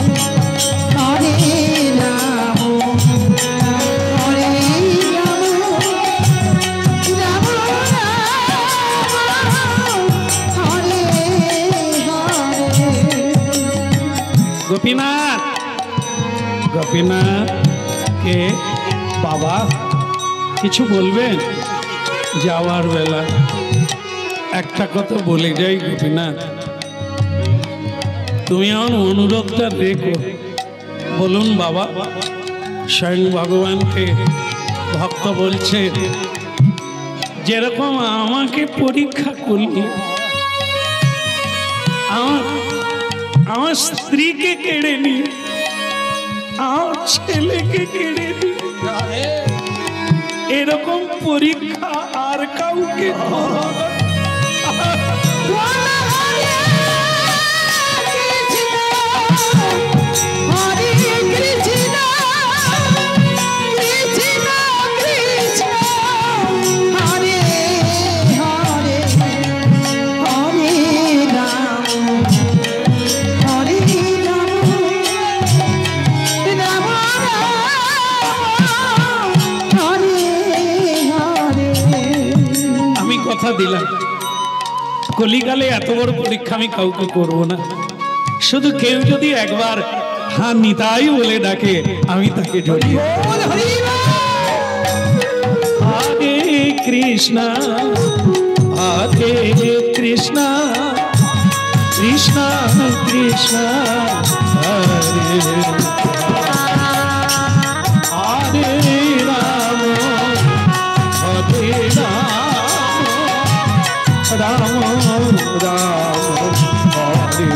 Hare গোপীনাথ, গোপীনাথ কে বাবা কিছু বলবেন? যাওয়ার বেলা একটা কথা বলে যাই গোপীনাথ, তুমি আমার অনুরোধটা রেখো। বলুন বাবা। স্বয়ং ভগবানকে ভক্ত বলছে, যেরকম আমাকে পরীক্ষা করলি, আমার স্ত্রীকে কেড়ে নি, আমার ছেলেকে কেড়ে নি, এরকম পরীক্ষা আর কাউকে করো না। কথা দিলাম কলিকালে এত বড় পরীক্ষা আমি কাউকে করব না। শুধু কেউ যদি একবার হ্যাঁ নিতাই বলে ডাকে, আমি তাকে জড়িয়ে হরে কৃষ্ণ হরে কৃষ্ণ কৃষ্ণ কৃষ্ণ হরে হরে রাম হরে রাম রাম রাম হরে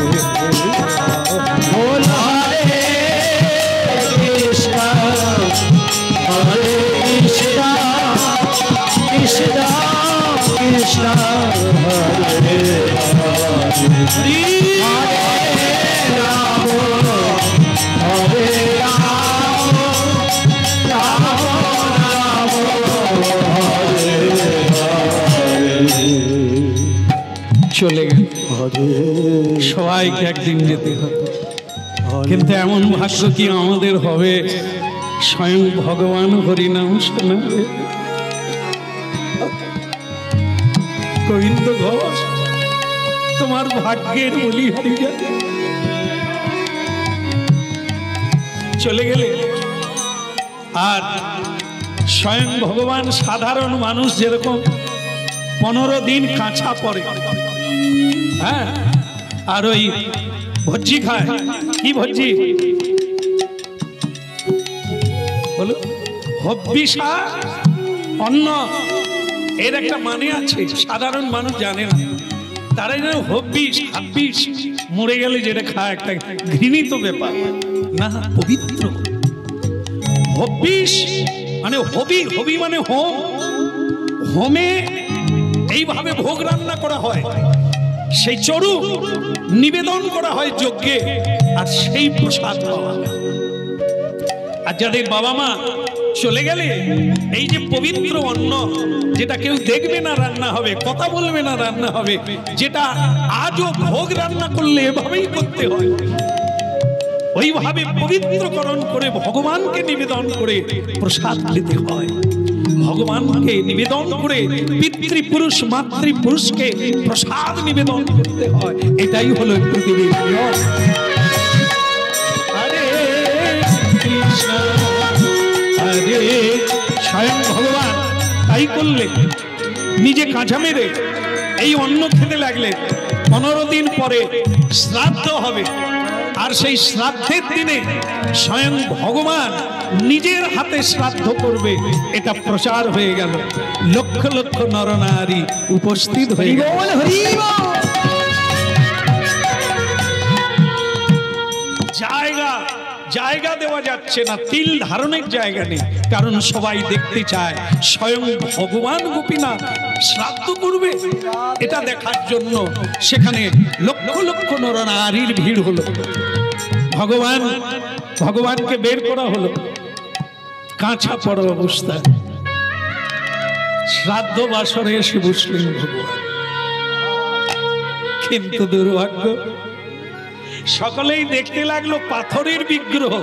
बोल हरे कृष्ण कृष्ण कृष्ण हरे हरे राम हरे राम राम राम हरे हरे। চলে গেল। সবাইকে একদিন যেতে হবে, কিন্তু এমন ভাগ্য কি আমাদের হবে স্বয়ং ভগবান হরিনাম শোনাবে? গোবিন্দ ঘোষ তোমার ভাগ্যের বলি হয়ে যাবে। চলে গেলে আর স্বয়ং ভগবান সাধারণ মানুষ যেরকম 15 দিন কাঁচা পড়ে, হ্যাঁ, আর ওই ভজ্জি খায়। কি ভজ্জি বলো? হব্বিসা অন্ন, এর একটা মানে আছে, সাধারণ মানুষ জানে না। তারা যেন হব্বিস হাব্বিস মরে গেলে যেটা খায়, একটা ঘৃণিত ব্যাপার না, পবিত্র। হব্বিস মানে হবি, হবি মানে হোম। হোমে এইভাবে ভোগ রান্না করা হয়, সেই চরু নিবেদন করা হয় যজ্ঞে, আর সেই প্রসাদ পাওয়া। আর যাদের বাবা মা চলে গেলে এই যে পবিত্র অন্ন, যেটা কেউ দেখবে না রান্না হবে, কথা বলবে না রান্না হবে, যেটা আজও ভোগ রান্না করলে এভাবেই করতে হয়, ওইভাবে পবিত্রকরণ করে ভগবানকে নিবেদন করে প্রসাদ দিতে হয়। ভগবানকে নিবেদন করে পিতৃপুরুষ মাতৃপুরুষকে প্রসাদ নিবেদন করতে হয়। এটাই হলো পৃথিবীর নিয়ম। হরে কৃষ্ণ হরে, স্বয়ং ভগবান তাই করলে, নিজে কাঁচা মেরে এই অন্ন খেতে লাগলে 15 দিন পরে শ্রাদ্ধ হবে, আর সেই শ্রাদ্ধের দিনে স্বয়ং ভগবান নিজের হাতে শ্রাদ্ধ করবে। এটা প্রচার হয়ে গেল, লক্ষ লক্ষ নরনারী উপস্থিত হয়ে গেল। জায়গা জায়গা দেওয়া যাচ্ছে না, তিল ধারণের জায়গা নেই, কারণ সবাই দেখতে চায় স্বয়ং ভগবান গোপীনাথ শ্রাদ্ধ করবে। এটা দেখার জন্য সেখানে লক্ষ লক্ষ নরনারীর ভিড় হলো। ভগবানকে বের করা হলো কাঁচা পড়া অবস্থায়। শ্রাদ্ধ বাসরে এসে বসলেন ভগবান, কিন্তু দুর্ভাগ্য সকলেই দেখতে লাগলো পাথরের বিগ্রহ।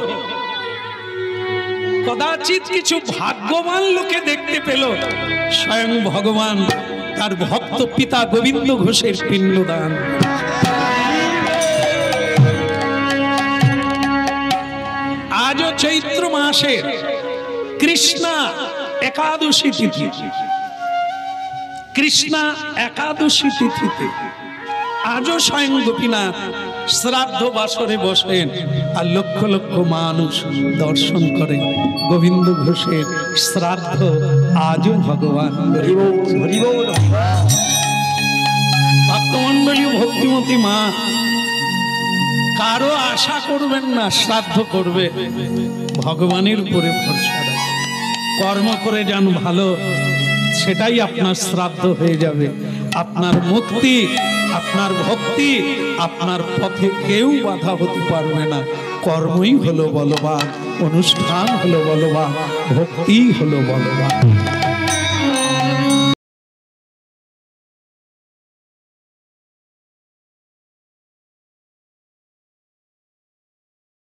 কদাচিৎ কিছু ভাগ্যবান লোকে দেখতে পেল স্বয়ং ভগবান তার ভক্ত পিতা গোবিন্দ ঘোষের পিণ্ডদান। চৈত্র মাসের কৃষ্ণা একাদশী তিথি, কৃষ্ণা একাদশী তিথিতে আজও স্বয়ং গোপীনাথ শ্রাদ্ধ বাসরে বসেন আর লক্ষ লক্ষ মানুষ দর্শন করেন গোবিন্দ ঘোষের শ্রাদ্ধ আজও ভগবান ভক্তমণ্ডলী ভক্তিমতী মা কারো আশা করবেন না শ্রাদ্ধ করবে, ভগবানের উপরে ভরসা রাখবেন, কর্ম করে যান ভালো, সেটাই আপনার শ্রাদ্ধ হয়ে যাবে। আপনার মুক্তি, আপনার ভক্তি, আপনার পথে কেউ বাধা হতে পারবে না। কর্মই হলো বলবান, অনুষ্ঠান হলো বলবান, ভক্তিই হলো বলবান।